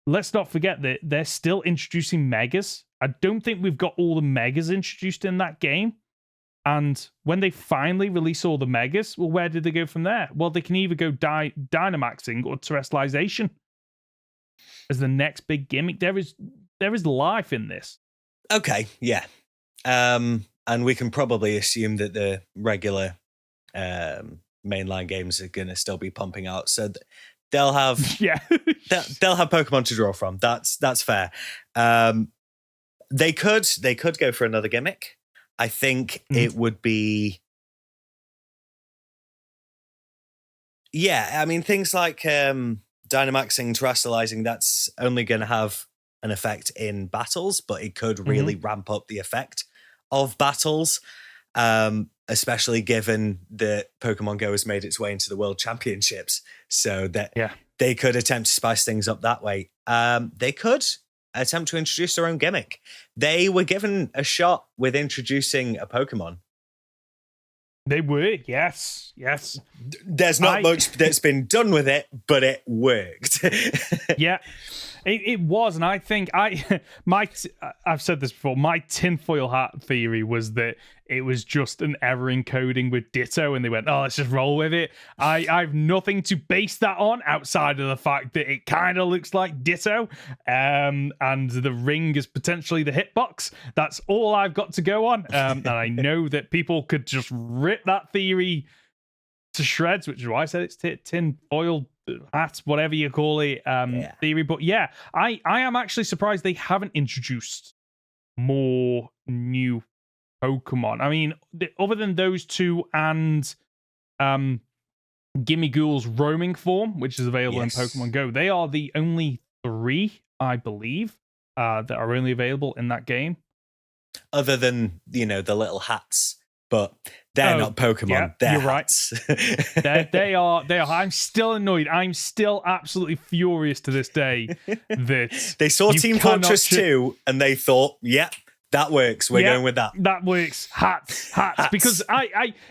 Let's not forget that they're still introducing Megas. I don't think we've got all the Megas introduced in that game. And when they finally release all the Megas, well, where did they go from there? Well, they can either go Dynamaxing or Terrestrialization as the next big gimmick. There is life in this. Okay, yeah. And we can probably assume that the regular mainline games are going to still be pumping out. So they'll have they'll have Pokemon to draw from. That's fair. They could go for another gimmick. I think it would be, I mean, things like Dynamaxing, Terrestrializing, that's only going to have an effect in battles, but it could really ramp up the effect of battles, especially given that Pokemon Go has made its way into the World Championships, so that they could attempt to spice things up that way. They could attempt to introduce their own gimmick. They were given a shot with introducing a Pokemon. They were, yes. There's not much that's been done with it, but it worked. Yeah, it was, and I think I've said this before. My tinfoil hat theory was that it was just an error encoding with Ditto, and they went, "Oh, let's just roll with it." I have nothing to base that on outside of the fact that it kind of looks like Ditto, and the ring is potentially the hitbox. That's all I've got to go on, and I know that people could just rip that theory to shreds, which is why I said it's tinfoil hat, whatever you call it, theory. But yeah, I am actually surprised they haven't introduced more new Pokemon. I mean, other than those two and Gimmighoul's roaming form, which is available in Pokemon Go, they are the only 3, I believe, that are only available in that game. Other than, the little hats. But they're not Pokemon. Yeah, they're you're hats. Right. They are. I'm still annoyed. I'm still absolutely furious to this day that they saw Team Fortress 2 and they thought, that works. We're going with that. That works. Hats. Because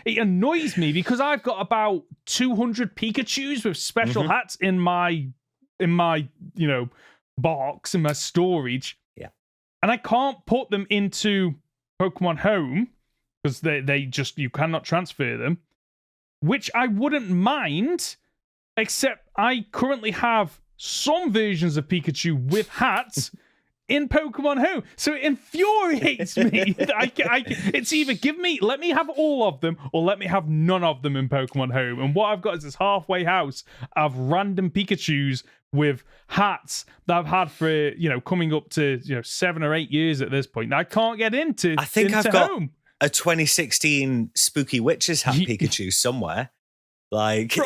it annoys me because I've got about 200 Pikachus with special hats in my in my, box, in my storage. Yeah. And I can't put them into Pokemon Home because you cannot transfer them, which I wouldn't mind, except I currently have some versions of Pikachu with hats in Pokemon Home. So it infuriates me. It's either let me have all of them, or let me have none of them in Pokemon Home. And what I've got is this halfway house of random Pikachus with hats that I've had for, coming up to, 7 or 8 years at this point. Now, I can't get into I think I've got Home. A 2016 Spooky Witches hat Pikachu somewhere. Like,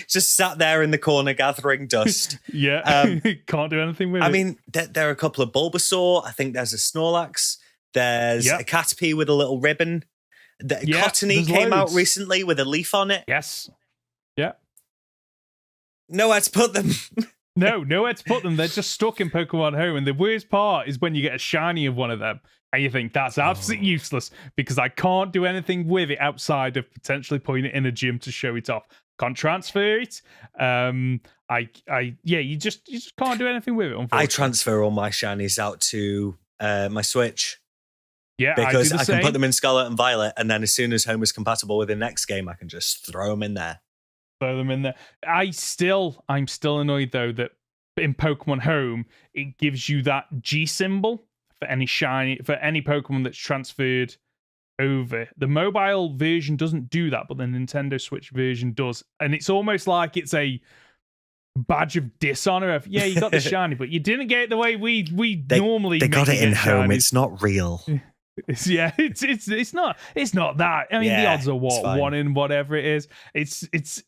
just sat there in the corner gathering dust. Yeah, can't do anything with it. I mean, there are a couple of Bulbasaur. I think there's a Snorlax. There's a Caterpie with a little ribbon. Cottony came out recently with a leaf on it. Yes. Yeah. Nowhere to put them. Nowhere to put them. They're just stuck in Pokemon Home. And the worst part is when you get a shiny of one of them. And you think that's absolutely useless because I can't do anything with it outside of potentially putting it in a gym to show it off. Can't transfer it. You just can't do anything with it. Unfortunately, I transfer all my shinies out to my Switch. Yeah, because I can put them in Scarlet and Violet, and then as soon as Home is compatible with the next game, I can just throw them in there. Throw them in there. I'm still annoyed though that in Pokemon Home it gives you that G symbol for any Pokemon that's transferred over. The mobile version doesn't do that, but the Nintendo Switch version does. And it's almost like it's a badge of dishonor of, you got the shiny, but you didn't get it the way we normally They got it in Home. Shinies. It's not real. It's not that. I mean, the odds are one in whatever it is. It's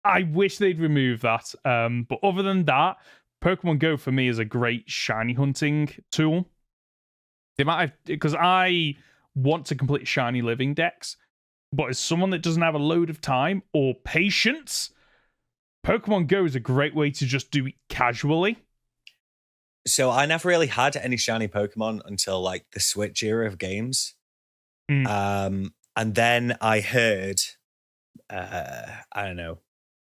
I wish they'd remove that. But other than that, Pokemon Go for me is a great shiny hunting tool. Because I want to complete shiny living decks, but as someone that doesn't have a load of time or patience, Pokemon Go is a great way to just do it casually. So I never really had any shiny Pokemon until like the Switch era of games. And then I heard, I don't know,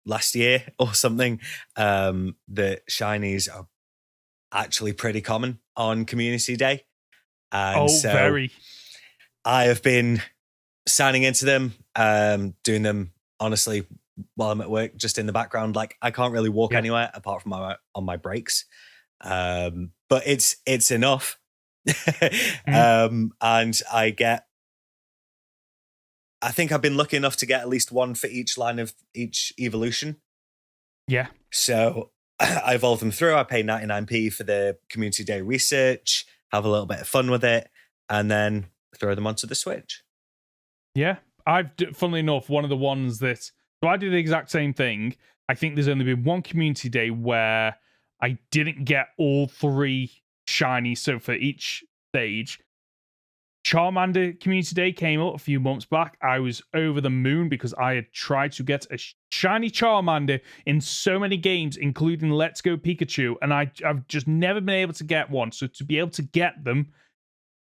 last year or something, that shinies are actually pretty common on Community Day. And very. I have been signing into them, doing them honestly while I'm at work, just in the background. Like I can't really walk anywhere apart from on my breaks, but it's enough. And I think I've been lucky enough to get at least one for each line of each evolution. Yeah. So I evolve them through. I pay 99p for the Community Day research, have a little bit of fun with it, and then throw them onto the Switch. Yeah. Funnily enough, one of the ones that... So I did the exact same thing. I think there's only been one Community Day where I didn't get all 3 shinies. So for each stage, Charmander Community Day came up a few months back. I was over the moon because I had tried to get a shiny Charmander in so many games, including Let's Go Pikachu, and I've just never been able to get one. So to be able to get them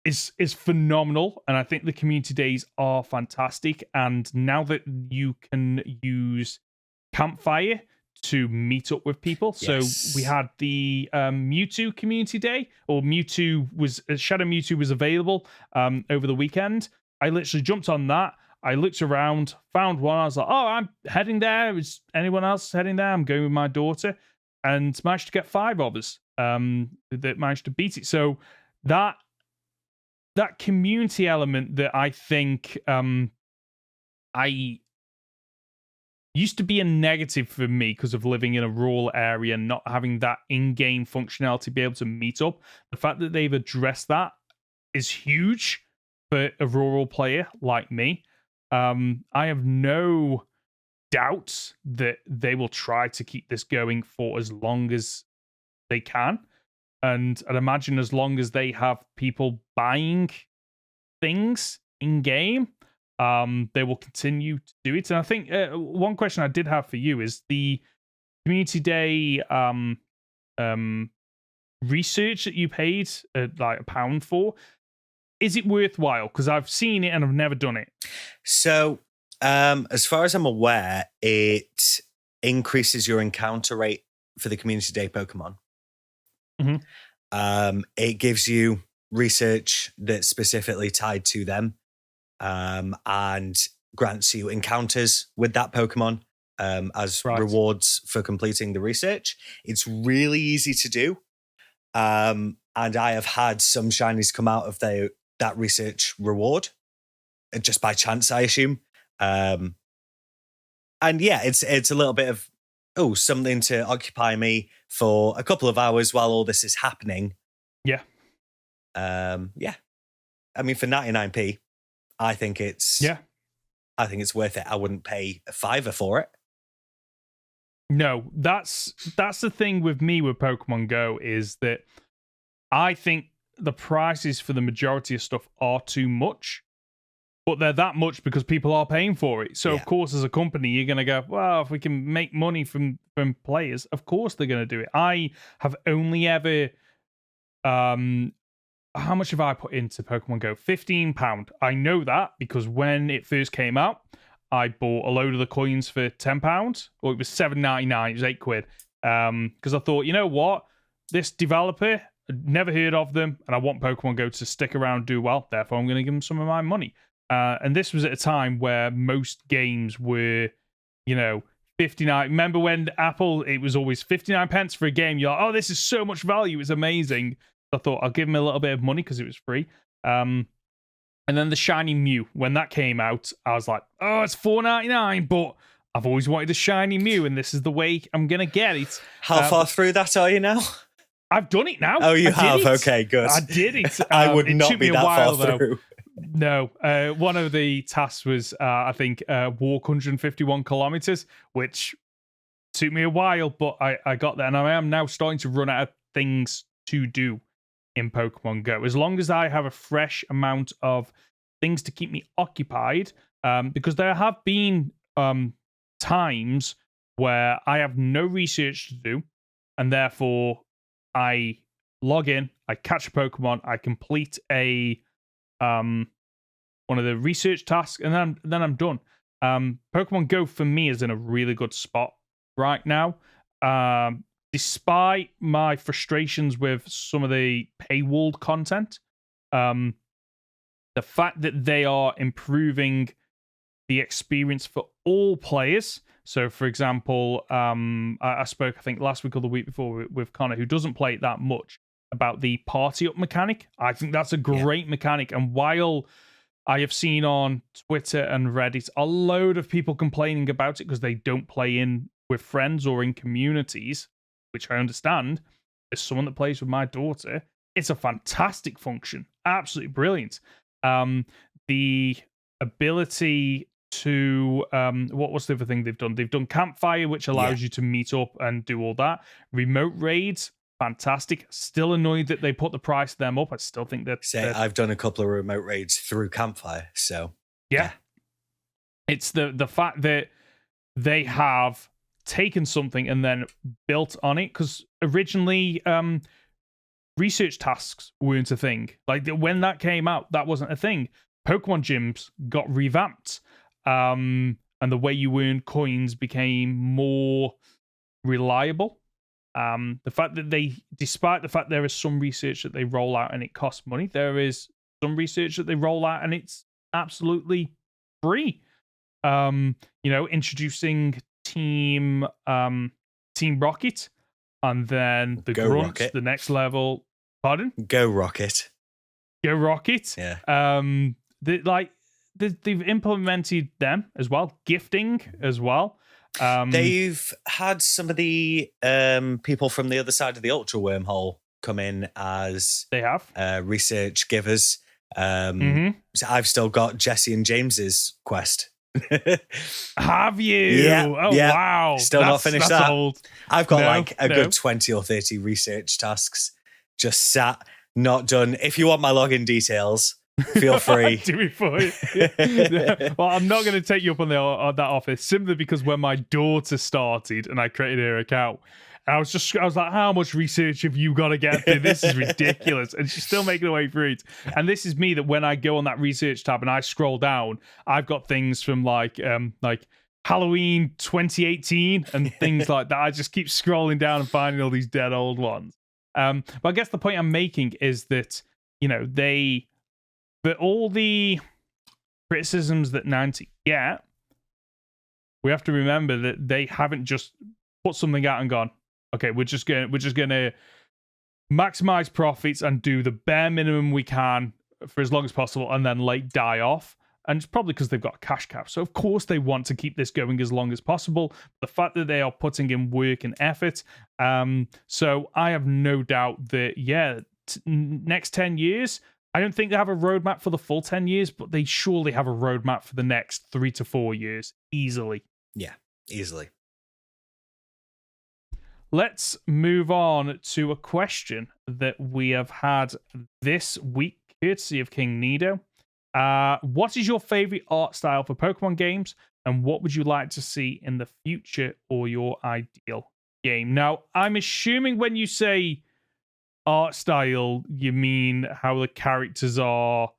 is phenomenal, and I think the Community Days are fantastic. And now that you can use Campfire to meet up with people. Yes. So we had the Mewtwo Community Day, or Shadow Mewtwo was available over the weekend. I literally jumped on that. I looked around, found one. I was like, oh, I'm heading there. Is anyone else heading there? I'm going with my daughter, and managed to get 5 of us that managed to beat it. So that community element that I think I used to be a negative for me because of living in a rural area and not having that in-game functionality to be able to meet up. The fact that they've addressed that is huge for a rural player like me. I have no doubt that they will try to keep this going for as long as they can. And I'd imagine as long as they have people buying things in-game, they will continue to do it. And I think one question I did have for you is the Community Day research that you paid like £1 for. Is it worthwhile? Because I've seen it and I've never done it. So as far as I'm aware, it increases your encounter rate for the Community Day Pokemon. Mhm. It gives you research that's specifically tied to them, and grants you encounters with that Pokemon as Right. rewards for completing the research. It's really easy to do. And I have had some shinies come out of that research reward just by chance, I assume. And yeah, it's a little bit of something to occupy me for a couple of hours while all this is happening. Yeah. Yeah. I mean, for 99p, I think it's worth it. I wouldn't pay $5 for it. No, that's the thing with me with Pokemon Go is that I think the prices for the majority of stuff are too much, but they're that much because people are paying for it. So, of course, as a company, you're going to go, well, if we can make money from players, of course they're going to do it. I have only ever... how much have I put into Pokemon Go? £15. I know that because when it first came out, I bought a load of the coins for £10, or it was $7.99. It was £8. Because I thought, you know what, this developer, I'd never heard of them, and I want Pokemon Go to stick around and do well. Therefore, I'm going to give them some of my money. And this was at a time where most games were, 59. Remember when Apple? It was always 59 pence for a game. You're like, oh, this is so much value. It's amazing. I thought I'll give him a little bit of money because it was free. And then the shiny Mew, when that came out, I was like, oh, it's $4.99, but I've always wanted a shiny Mew, and this is the way I'm going to get it. How far through that are you now? I've done it now. Oh, you have? Okay, good. I did it. I would not be that far through. No, one of the tasks was, I think, walk 151 kilometers, which took me a while, but I got there, and I am now starting to run out of things to do in Pokemon Go. As long as I have a fresh amount of things to keep me occupied, because there have been times where I have no research to do, and therefore I log in, I catch a Pokemon, I complete a one of the research tasks, and then I'm done. Pokemon Go for me is in a really good spot right now. Despite my frustrations with some of the paywalled content, the fact that they are improving the experience for all players. So, for example, I spoke, I think, last week or the week before with Conor, who doesn't play it that much, about the party up mechanic. I think that's a great mechanic. And while I have seen on Twitter and Reddit a load of people complaining about it because they don't play in with friends or in communities, which I understand, as someone that plays with my daughter, it's a fantastic function. Absolutely brilliant. The ability to, what was the other thing they've done? They've done Campfire, which allows you to meet up and do all that. Remote raids, fantastic. Still annoyed that they put the price of them up. I still think that... I've done a couple of remote raids through Campfire, so... Yeah. It's the fact that they have taken something and then built on it, because originally research tasks weren't a thing. Like when that came out, that wasn't a thing. Pokemon gyms got revamped, and the way you earn coins became more reliable. The fact that despite the fact there is some research that they roll out and it costs money, there is some research that they roll out and it's absolutely free. Introducing Team Rocket, and then the Grunts, the next level. Pardon? Go Rocket. Yeah. They've implemented them as well, gifting as well. They've had some of the people from the other side of the Ultra Wormhole come in as they have research givers. So I've still got Jesse and James's quest. Have you? Yeah, wow. Still not finished that. Old. I've got a good 20 or 30 research tasks just sat, not done. If you want my login details, feel free. Do it for you. Well, I'm not going to take you up on that offer simply because when my daughter started and I created her account, I was like, how much research have you got to get through? This is ridiculous. And she's still making her way through it. And this is me that when I go on that research tab and I scroll down, I've got things from like Halloween 2018 and things like that. I just keep scrolling down and finding all these dead old ones. But I guess the point I'm making is that, for all the criticisms that Niantic get, we have to remember that they haven't just put something out and gone, okay, we're just gonna maximize profits and do the bare minimum we can for as long as possible and then die off. And it's probably because they've got a cash cap. So of course they want to keep this going as long as possible. The fact that they are putting in work and effort. So I have no doubt that, next 10 years, I don't think they have a roadmap for the full 10 years, but they surely have a roadmap for the next 3 to 4 years. Easily. Yeah, easily. Let's move on to a question that we have had this week, courtesy of King Nido. What is your favorite art style for Pokemon games, and what would you like to see in the future or your ideal game? Now, I'm assuming when you say art style, you mean how the characters are,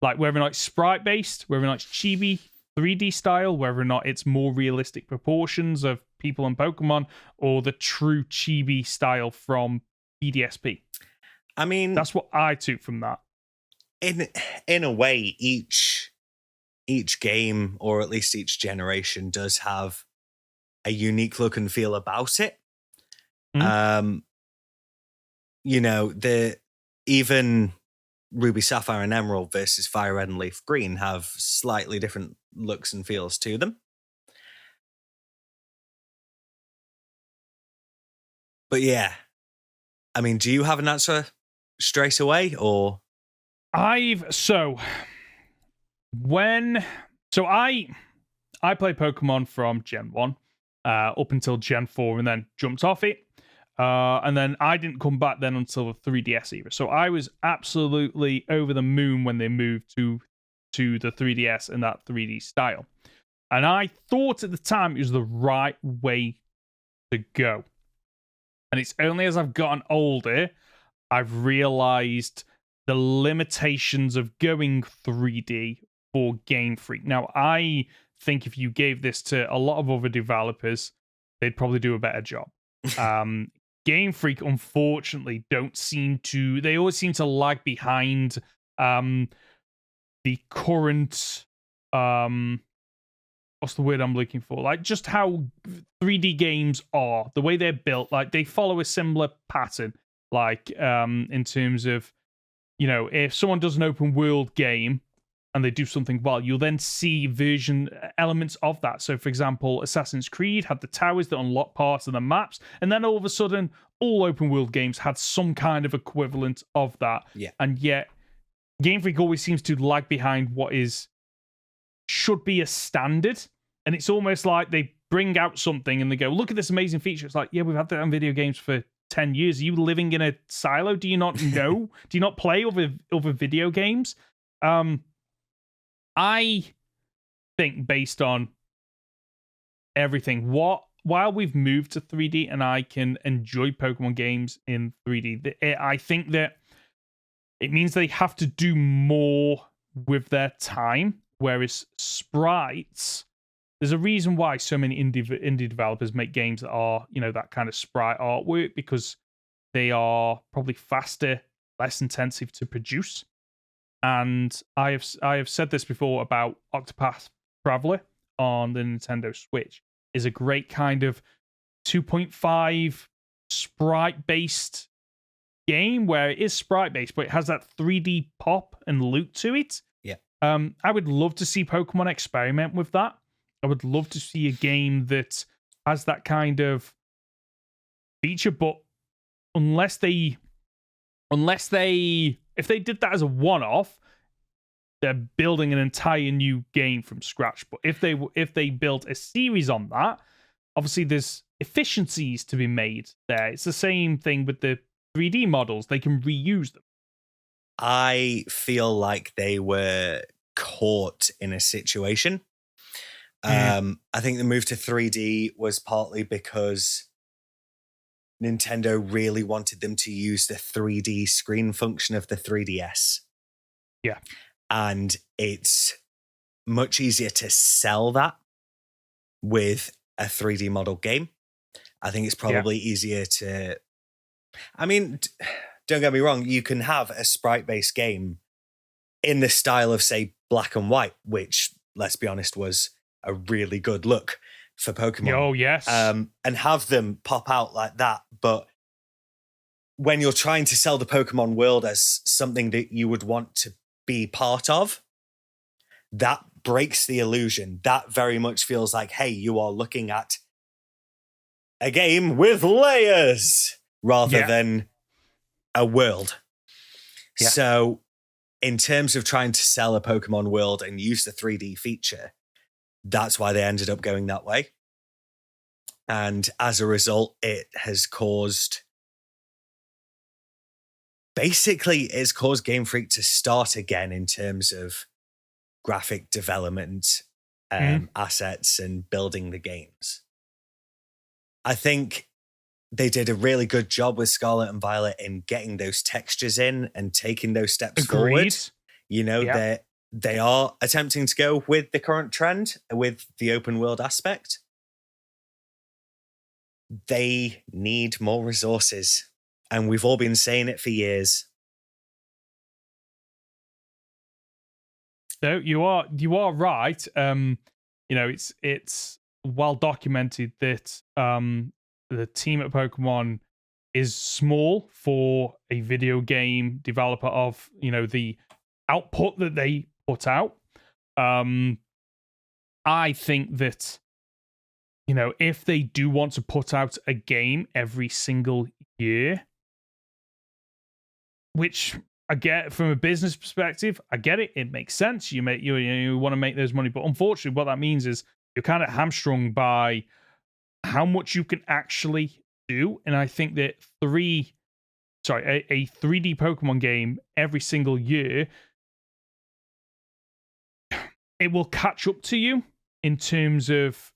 like whether or not it's sprite based, whether or not it's chibi 3D style, whether or not it's more realistic proportions of people and Pokemon, or the true chibi style from PDSP. I mean, that's what I took from that. In a way, each game, or at least each generation, does have a unique look and feel about it. Even Ruby Sapphire and Emerald versus Fire Red and Leaf Green have slightly different looks and feels to them. But yeah, I mean, do you have an answer straight away, or? I played Pokemon from Gen 1 up until Gen 4 and then jumped off it. And then I didn't come back then until the 3DS era. So I was absolutely over the moon when they moved to the 3DS and that 3D style. And I thought at the time it was the right way to go. And it's only as I've gotten older, I've realized the limitations of going 3D for Game Freak. Now, I think if you gave this to a lot of other developers, they'd probably do a better job. Game Freak, unfortunately, they always seem to lag behind the current, what's the word I'm looking for? Like, just how 3D games are, the way they're built, like, they follow a similar pattern, like, in terms of, if someone does an open world game and they do something well, you'll then see version elements of that. So, for example, Assassin's Creed had the towers that unlock parts of the maps, and then all of a sudden, all open world games had some kind of equivalent of that. Yeah. And yet, Game Freak always seems to lag behind what should be a standard. And it's almost like they bring out something and they go, look at this amazing feature. It's like, yeah, we've had that on video games for 10 years. Are you living in a silo? Do you not know? Do you not play other video games? I think based on everything, while we've moved to 3D and I can enjoy Pokemon games in 3D, I think that it means they have to do more with their time, whereas sprites, there's a reason why so many indie developers make games that are, that kind of sprite artwork, because they are probably faster, less intensive to produce. And I have said this before about Octopath Traveler on the Nintendo Switch is a great kind of 2.5 sprite-based game where it is sprite-based, but it has that 3D pop and look to it. Yeah. I would love to see Pokemon experiment with that. I would love to see a game that has that kind of feature, but if they did that as a one-off, they're building an entire new game from scratch. But if they built a series on that, obviously there's efficiencies to be made there. It's the same thing with the 3D models. They can reuse them. I feel like they were caught in a situation. I think the move to 3D was partly because Nintendo really wanted them to use the 3D screen function of the 3DS. Yeah. And it's much easier to sell that with a 3D model game. I think it's probably easier to... I mean, don't get me wrong, you can have a sprite-based game in the style of, say, Black and White, which, let's be honest, was a really good look for Pokemon. Oh, yes. And have them pop out like that. But when you're trying to sell the Pokemon world as something that you would want to be part of, that breaks the illusion. That very much feels like, hey, you are looking at a game with layers rather than a world. Yeah. So in terms of trying to sell a Pokemon world and use the 3D feature, that's why they ended up going that way. And as a result, it has caused... Basically, it's caused Game Freak to start again in terms of graphic development, assets, and building the games. I think they did a really good job with Scarlet and Violet in getting those textures in and taking those steps forward. You know, they are attempting to go with the current trend with the open world aspect. They need more resources. And we've all been saying it for years. No, you are right. You know, it's well documented that the team at Pokemon is small for a video game developer of, you know, the output that they put out. I think that, you know, if they do want to put out a game every single year, which I get from a business perspective, I get it. It makes sense. You want to make those money, but unfortunately, what that means is you're kind of hamstrung by how much you can actually do. And I think that a 3D Pokemon game every single year, it will catch up to you in terms of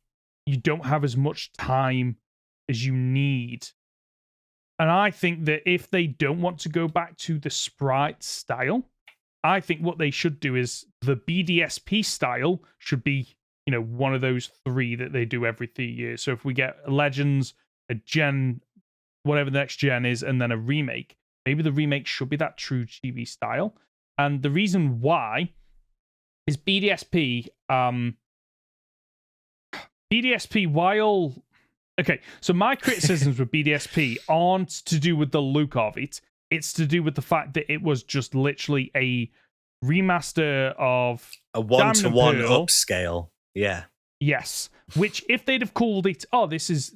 you don't have as much time as you need. And I think that if they don't want to go back to the sprite style, I think what they should do is the BDSP style should be, you know, one of those 3 that they do every 3 years. So if we get Legends, a gen, whatever the next gen is, and then a remake, maybe the remake should be that true chibi style. And the reason why is BDSP, while... Okay, so my criticisms with BDSP aren't to do with the look of it. It's to do with the fact that it was just literally a remaster of a 1-to-1 upscale. Yeah. Yes. Which, if they'd have called it, this is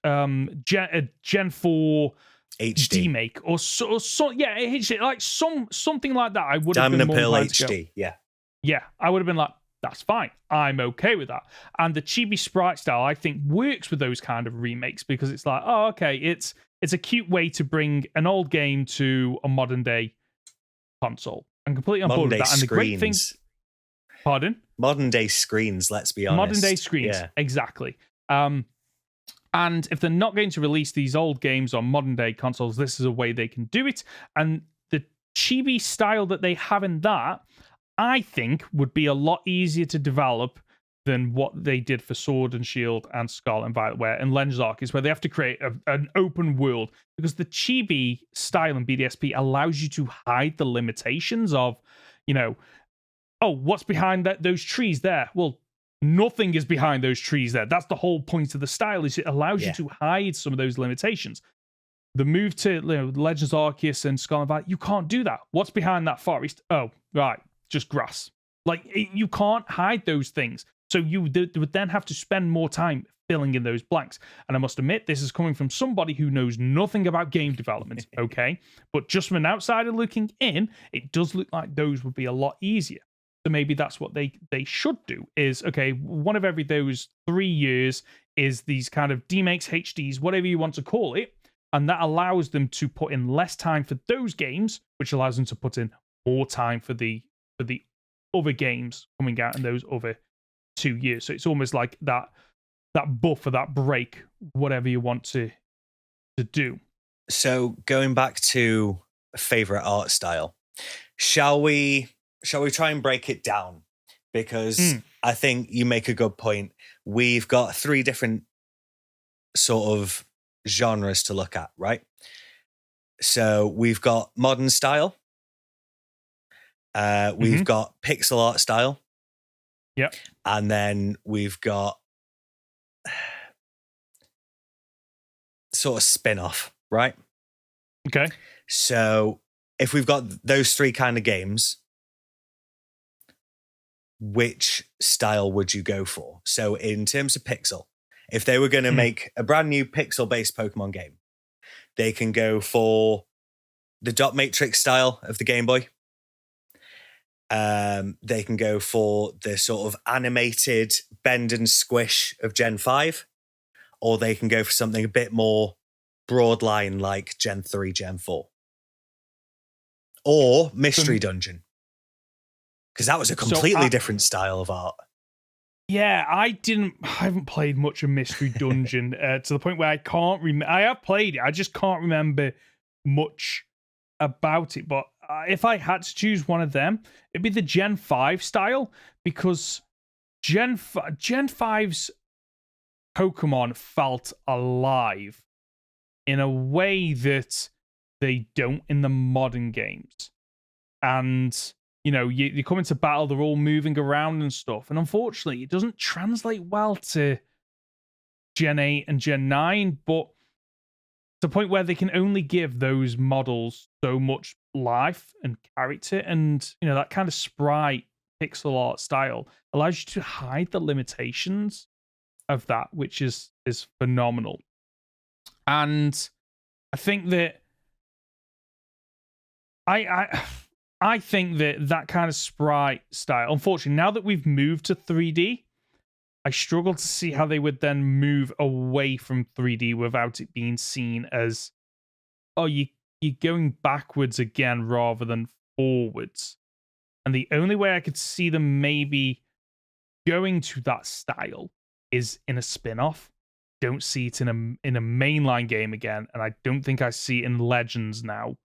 Gen 4 HD make or so HD, like something like that, I would have been more inclined to go. Yeah. Yeah, I would have been like, that's fine. I'm okay with that. And the chibi sprite style, I think, works with those kind of remakes because it's like, oh, okay, it's a cute way to bring an old game to a modern day console. I'm completely on board with that. And the great thing, pardon? Modern day screens, let's be honest. Modern day screens, exactly. And if they're not going to release these old games on modern day consoles, this is a way they can do it. And the chibi style that they have in that, I think, would be a lot easier to develop than what they did for Sword and Shield and Scarlet and Violet, and Legends Arceus, where they have to create an open world, because the chibi style in BDSP allows you to hide the limitations of, you know, oh, what's behind those trees there? Well, nothing is behind those trees there. That's the whole point of the style, is it allows you to hide some of those limitations. The move to, you know, Legends Arceus and Scarlet and Violet, you can't do that. What's behind that forest? Oh, right. Just grass. Like, you can't hide those things. So you would then have to spend more time filling in those blanks. And I must admit, this is coming from somebody who knows nothing about game development, okay? But just from an outsider looking in, it does look like those would be a lot easier. So maybe that's what they should do is, okay, one of every those 3 years is these kind of demakes, HDs, whatever you want to call it. And that allows them to put in less time for those games, which allows them to put in more time for the other games coming out in those other 2 years. So it's almost like that buffer, that break, whatever you want to do. So going back to favorite art style, shall we try and break it down because I think you make a good point. We've got 3 different sort of genres to look at, right? So we've got modern style. We've got pixel art style. Yep. And then we've got sort of spin-off, right? Okay. So if we've got those 3 kind of games, which style would you go for? So in terms of pixel, if they were going to make a brand new pixel-based Pokemon game, they can go for the dot matrix style of the Game Boy. They can go for the sort of animated bend and squish of Gen 5, or they can go for something a bit more broad line like Gen 3, Gen 4. Or Mystery Dungeon. Because that was a completely different style of art. Yeah, I haven't played much of Mystery Dungeon to the point where I can't remember. I have played it, I just can't remember much about it. But if I had to choose one of them, it'd be the Gen 5 style, because Gen 5's Pokemon felt alive in a way that they don't in the modern games. And you come into battle, they're all moving around and stuff. And unfortunately, it doesn't translate well to Gen 8 and Gen 9, but to the point where they can only give those models so much life and character. And, that kind of sprite pixel art style allows you to hide the limitations of that, which is phenomenal. And I think that I think that kind of sprite style, unfortunately, now that we've moved to 3D, I struggle to see how they would then move away from 3D without it being seen as, you're going backwards again rather than forwards. And the only way I could see them maybe going to that style is in a spin-off. Don't see it in a mainline game again, and I don't think I see it in Legends now.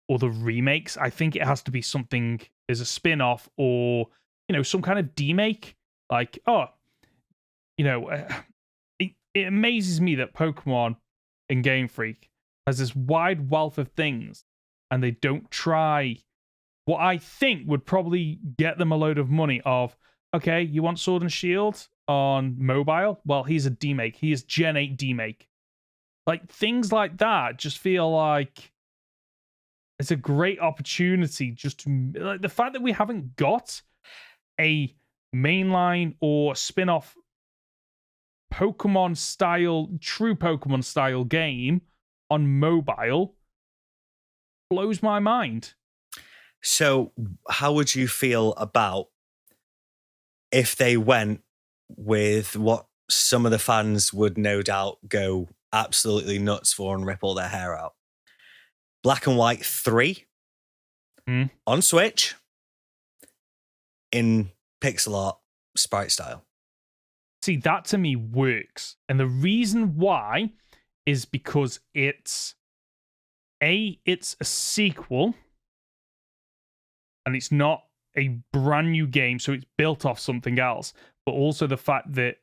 Or the remakes. I think it has to be something as a spin-off, or some kind of demake. Like, it amazes me that Pokemon and Game Freak has this wide wealth of things, and they don't try what I think would probably get them a load of money. Of, okay, you want Sword and Shield on mobile? Well, here's a demake. Here's Gen 8 demake. Like, things like that just feel like it's a great opportunity just to, like, the fact that we haven't got a mainline or spin-off true Pokemon style game on mobile blows my mind. So how would you feel about if they went with what some of the fans would no doubt go absolutely nuts for and rip all their hair out? Black and White 3 on Switch in pixel art sprite style. See, that to me works. And the reason why is because it's a sequel, and it's not a brand new game, so it's built off something else. But also the fact that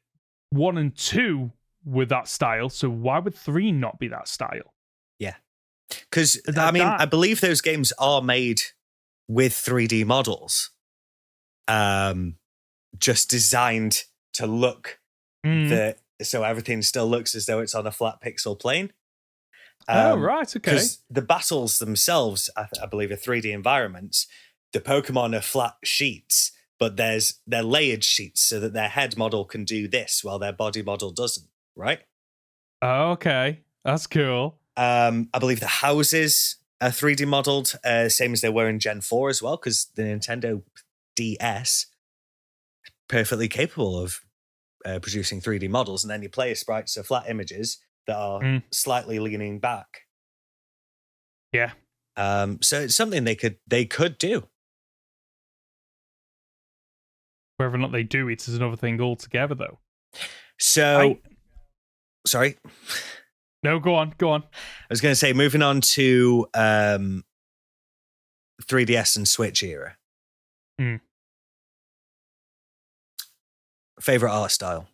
1 and 2 were that style, so why would 3 not be that style? Yeah. Because, I believe those games are made with 3D models, just designed to look so everything still looks as though it's on a flat pixel plane. Right, okay. Because the battles themselves, I believe, are 3D environments. The Pokemon are flat sheets, but they're layered sheets so that their head model can do this while their body model doesn't, right? Oh, okay. That's cool. I believe the houses are 3D modeled, same as they were in Gen 4 as well, because the Nintendo DS is perfectly capable of producing 3D models, and then your player sprites are flat images that are slightly leaning back. Yeah. So it's something they could do. Whether or not they do it is another thing altogether, though. So, sorry. No, go on. I was going to say, moving on to 3DS and Switch era. Favorite art style?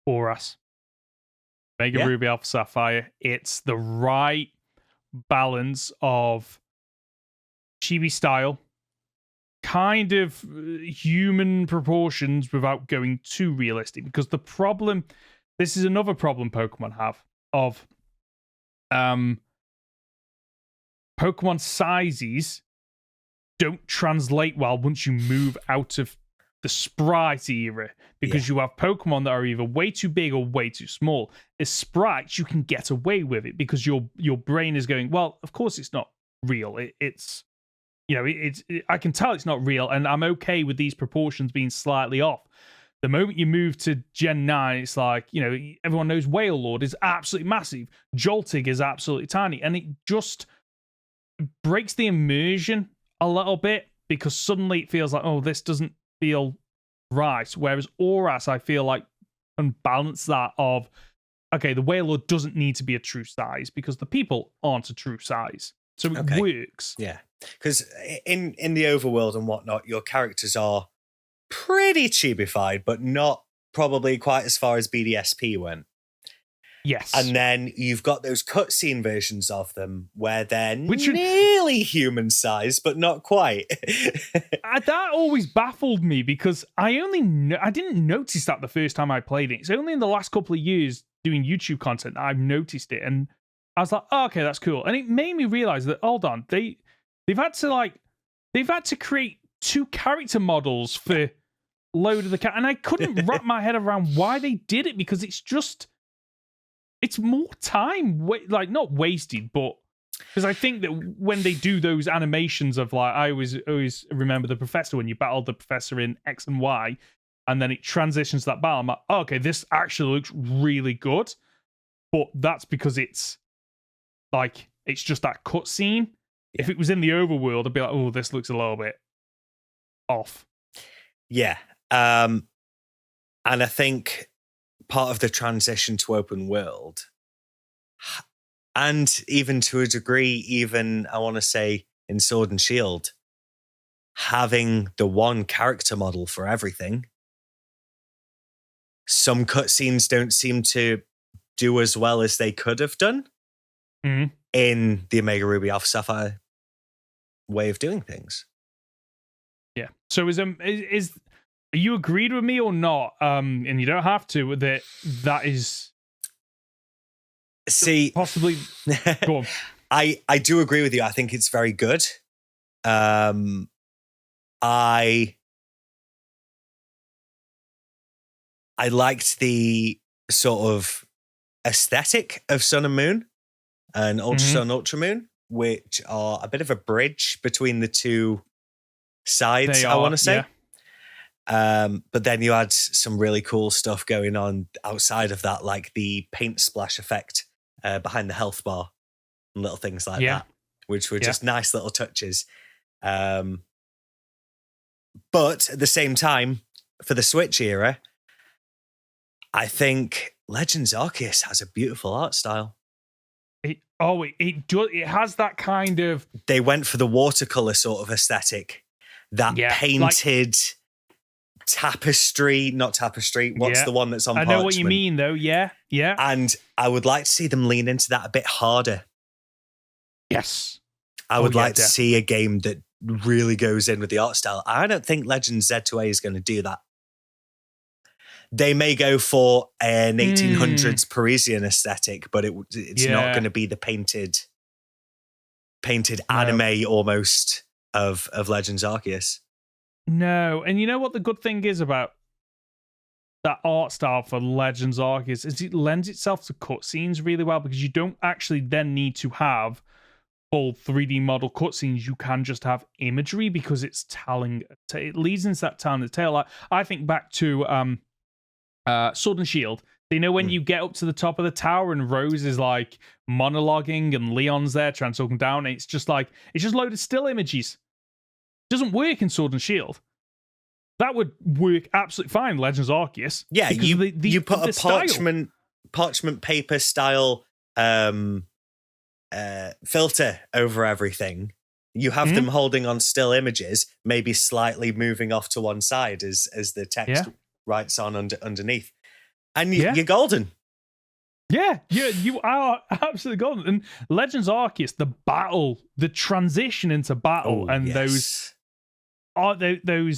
Oras. Mega Yeah. Ruby Alpha Sapphire. It's the right balance of chibi style, kind of human proportions without going too realistic. Because the problem, this is another problem Pokemon have of Pokemon sizes don't translate well once you move out of the sprite era, because you have Pokemon that are either way too big or way too small. As sprites, you can get away with it because your brain is going, well, of course it's not real. It's I can tell it's not real, and I'm okay with these proportions being slightly off. The moment you move to Gen 9, it's like, everyone knows Whale Lord is absolutely massive. Joltig is absolutely tiny, and it just breaks the immersion a little bit because suddenly it feels like, oh, this doesn't feel right. Whereas Oras, I feel like, can balance that of, okay, the Whale Lord doesn't need to be a true size because the people aren't a true size. So it works. Yeah. Because in the overworld and whatnot, your characters are pretty chibified, but not probably quite as far as BDSP went. Yes. And then you've got those cutscene versions of them where they're nearly human size, but not quite. That always baffled me because I didn't notice that the first time I played it. It's only in the last couple of years doing YouTube content that I've noticed it. And I was like, oh, okay, that's cool. And it made me realize that, hold on, they've had to create 2 character models for load of the and I couldn't wrap my head around why they did it, because it's more time, like not wasted, but because I think that when they do those animations of like, I always remember the professor when you battled the professor in X and Y, and then it transitions to that battle. I'm like, oh, okay, this actually looks really good, but that's because it's just that cutscene. Yeah. If it was in the overworld, I'd be like, oh, this looks a little bit off. Yeah, and I think part of the transition to open world, and even to a degree, even I want to say in Sword and Shield, having the one character model for everything. Some cutscenes don't seem to do as well as they could have done in the Omega Ruby Alpha Sapphire way of doing things. Yeah. So are you agreed with me or not? And you don't have to. That is. See, possibly. Go on. I do agree with you. I think it's very good. I liked the sort of aesthetic of Sun and Moon and Ultra Sun, Ultra Moon, which are a bit of a bridge between the two sides, I want to say. Yeah. But then you had some really cool stuff going on outside of that, like the paint splash effect behind the health bar and little things like that, which were just nice little touches. But at the same time, for the Switch era, I think Legends Arceus has a beautiful art style. It has that kind of... They went for the watercolor sort of aesthetic. That painted tapestry, not tapestry. What's the one that's on parchment? I know what you mean, though. Yeah. And I would like to see them lean into that a bit harder. Yes. I would like to see a game that really goes in with the art style. I don't think Legends Z2A is going to do that. They may go for an 1800s Parisian aesthetic, but it's not going to be the painted anime almost of Legends Arceus. No, and you know what the good thing is about that art style for Legends Arceus is it lends itself to cutscenes really well, because you don't actually then need to have full 3D model cutscenes. You can just have imagery because it's telling. It leads into that telling the tale. Like, I think back to Sword and Shield. You know when you get up to the top of the tower and Rose is like monologuing and Leon's there trying to talk him down. It's just loaded still images. Doesn't work in Sword and Shield. That would work absolutely fine in Legends Arceus. Yeah, you put a parchment paper style filter over everything. You have them holding on still images, maybe slightly moving off to one side as the text writes on underneath. And you're golden. Yeah, you are absolutely golden. And Legends Arceus, the transition into battle, those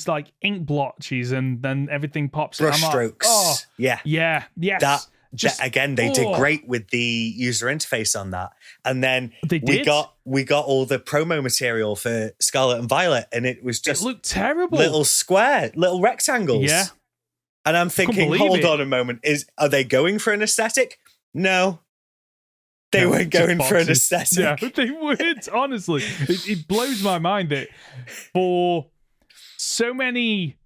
like ink blotches, and then everything pops. Brush strokes. Yes. That again, they did great with the user interface on that. And then we got all the promo material for Scarlet and Violet, and it was just it looked terrible. Little rectangles. Yeah. And I'm thinking, hold on a moment, are they going for an aesthetic? No. They weren't going for an aesthetic. Yeah, they weren't, honestly. It blows my mind that for so many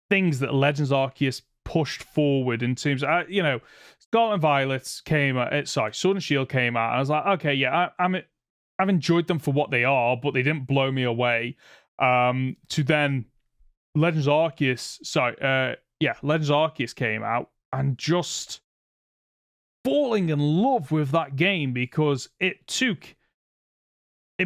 things that Legends Arceus pushed forward in terms of, Scarlet and Violet came out, Sword and Shield came out, and I was like, okay, yeah, I've enjoyed them for what they are, but they didn't blow me away. To then Legends Arceus came out, and just falling in love with that game, because it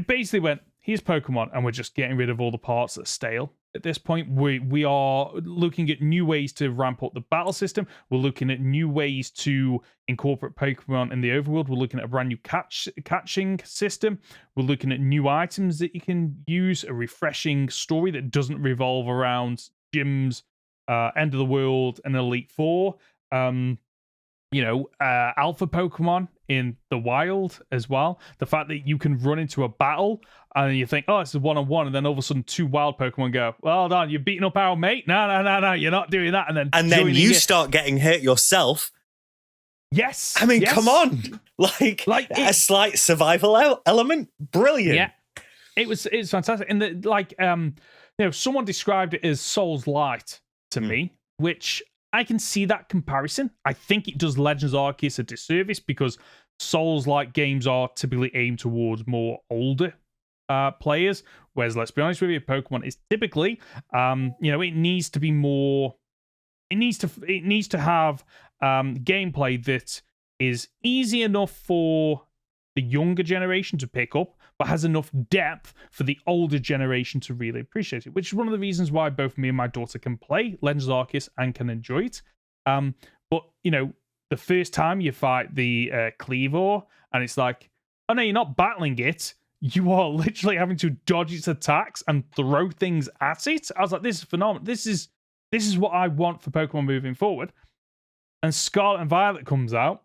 basically went, here's Pokemon, and we're just getting rid of all the parts that are stale. At this point, we are looking at new ways to ramp up the battle system. We're looking at new ways to incorporate Pokemon in the overworld. We're looking at a brand new catching system. We're looking at new items that you can use, a refreshing story that doesn't revolve around gyms, end of the world, and Elite Four. Alpha Pokemon in the wild as well. The fact that you can run into a battle and you think, oh, it's a one-on-one, and then all of a sudden 2 wild Pokemon go, well done, you're beating up our mate. No, you're not doing that. And then you start getting hurt yourself. Yes. I mean, come on. Like a slight survival element. Brilliant. Yeah. It's fantastic. And someone described it as Souls Light to me, which I can see that comparison. I think it does Legends Arceus a disservice, because Souls-like games are typically aimed towards more older players, whereas, let's be honest with you, Pokemon is typically, it needs to be more. It needs to have gameplay that is easy enough for the younger generation to pick up, but has enough depth for the older generation to really appreciate it, which is one of the reasons why both me and my daughter can play Legends Arceus and can enjoy it. But, the first time you fight the Cleavor, and it's like, oh no, you're not battling it. You are literally having to dodge its attacks and throw things at it. I was like, this is phenomenal. This is what I want for Pokemon moving forward. And Scarlet and Violet comes out,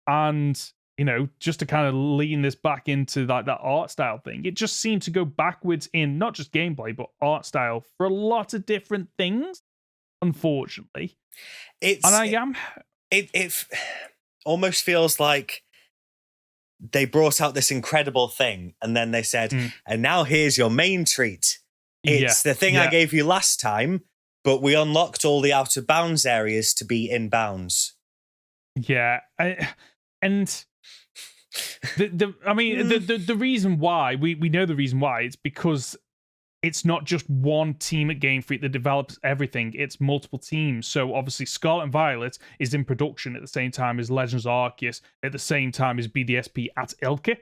and just to kind of lean this back into that art style thing, it just seemed to go backwards in not just gameplay, but art style for a lot of different things, unfortunately. It almost feels like they brought out this incredible thing, and then they said, and now here's your main treat. It's the thing I gave you last time, but we unlocked all the out of bounds areas to be in bounds. Yeah. And the reason why we know the reason why, it's because it's not just one team at Game Freak that develops everything, it's multiple teams. So obviously Scarlet and Violet is in production at the same time as Legends Arceus, at the same time as BDSP at Ilke.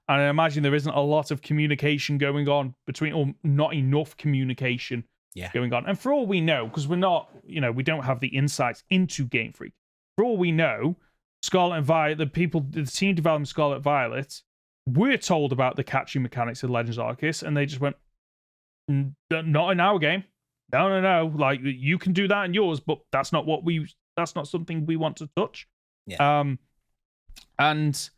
And I imagine there isn't a lot of communication going on between, or not enough communication going on. And for all we know, because we're not, we don't have the insights into Game Freak, for all we know, Scarlet and Violet, the team developing Scarlet and Violet, were told about the catching mechanics of Legends Arceus, and they just went, not in our game. No. Like, you can do that in yours, but that's not something we want to touch. Yeah. And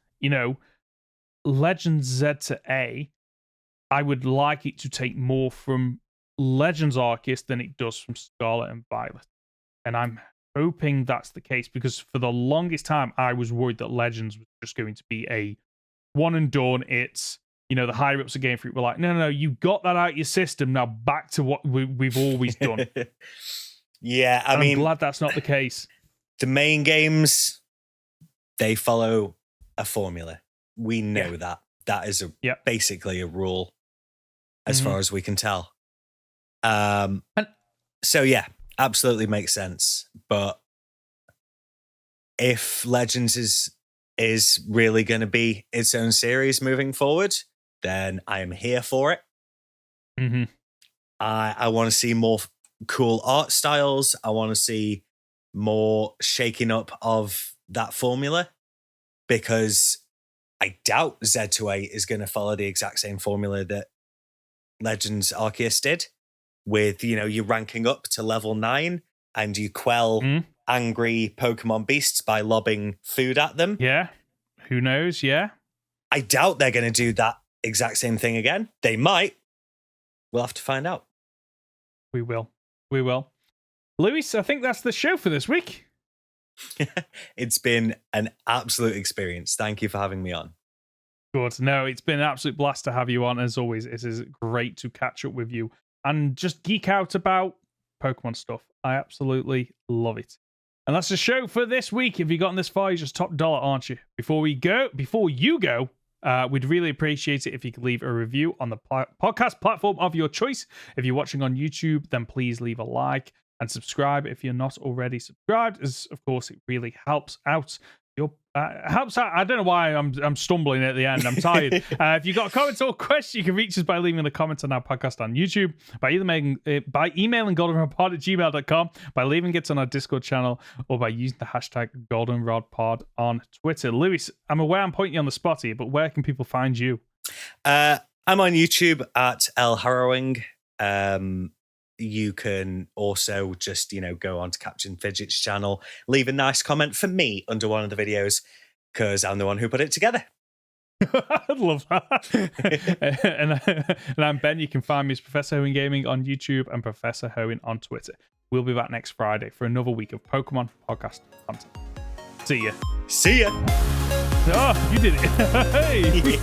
Legends Z to A, I would like it to take more from Legends Arceus than it does from Scarlet and Violet. And I'm hoping that's the case, because for the longest time I was worried that Legends was just going to be a one and done. It's, the higher ups of Game Freak were like, no, you got that out of your system, now back to what we've always done. Yeah, I'm glad that's not the case. The main games, they follow a formula. We know that. That is basically a rule as far as we can tell. So yeah, absolutely makes sense. But if Legends is really going to be its own series moving forward, then I am here for it. Mm-hmm. I want to see more cool art styles. I want to see more shaking up of that formula, because I doubt Z2A is going to follow the exact same formula that Legends Arceus did, with, you're ranking up to level 9 and you quell angry Pokemon beasts by lobbing food at them. Yeah. Who knows? Yeah. I doubt they're going to do that exact same thing again. They might. We'll have to find out. We will. Lewis, I think that's the show for this week. It's been an absolute experience. Thank you for having me on. Good. No, it's been an absolute blast to have you on. As always, it is great to catch up with you and just geek out about Pokemon stuff. I absolutely love it. And that's the show for this week. If you've gotten this far, you're just top dollar, aren't you? Before you go, we'd really appreciate it if you could leave a review on the podcast platform of your choice. If you're watching on YouTube, then please leave a like and subscribe if you're not already subscribed, as of course it really helps out. I don't know why I'm stumbling at the end. I'm tired. If you've got comments or questions, you can reach us by leaving the comments on our podcast on YouTube, by emailing goldenrodpod@gmail.com, by leaving it on our Discord channel, or by using the hashtag goldenrodpod on Twitter. Lewis, I'm aware I'm pointing you on the spot here, but where can people find you? I'm on YouTube at El Harrowing. You can also just, go on to Captain Fidget's channel, leave a nice comment for me under one of the videos, because I'm the one who put it together. I love that. and I'm Ben. You can find me as Professor Hoenn Gaming on YouTube and Professor Hoenn on Twitter. We'll be back next Friday for another week of Pokemon podcast content. See ya. See ya. Oh, you did it. Hey.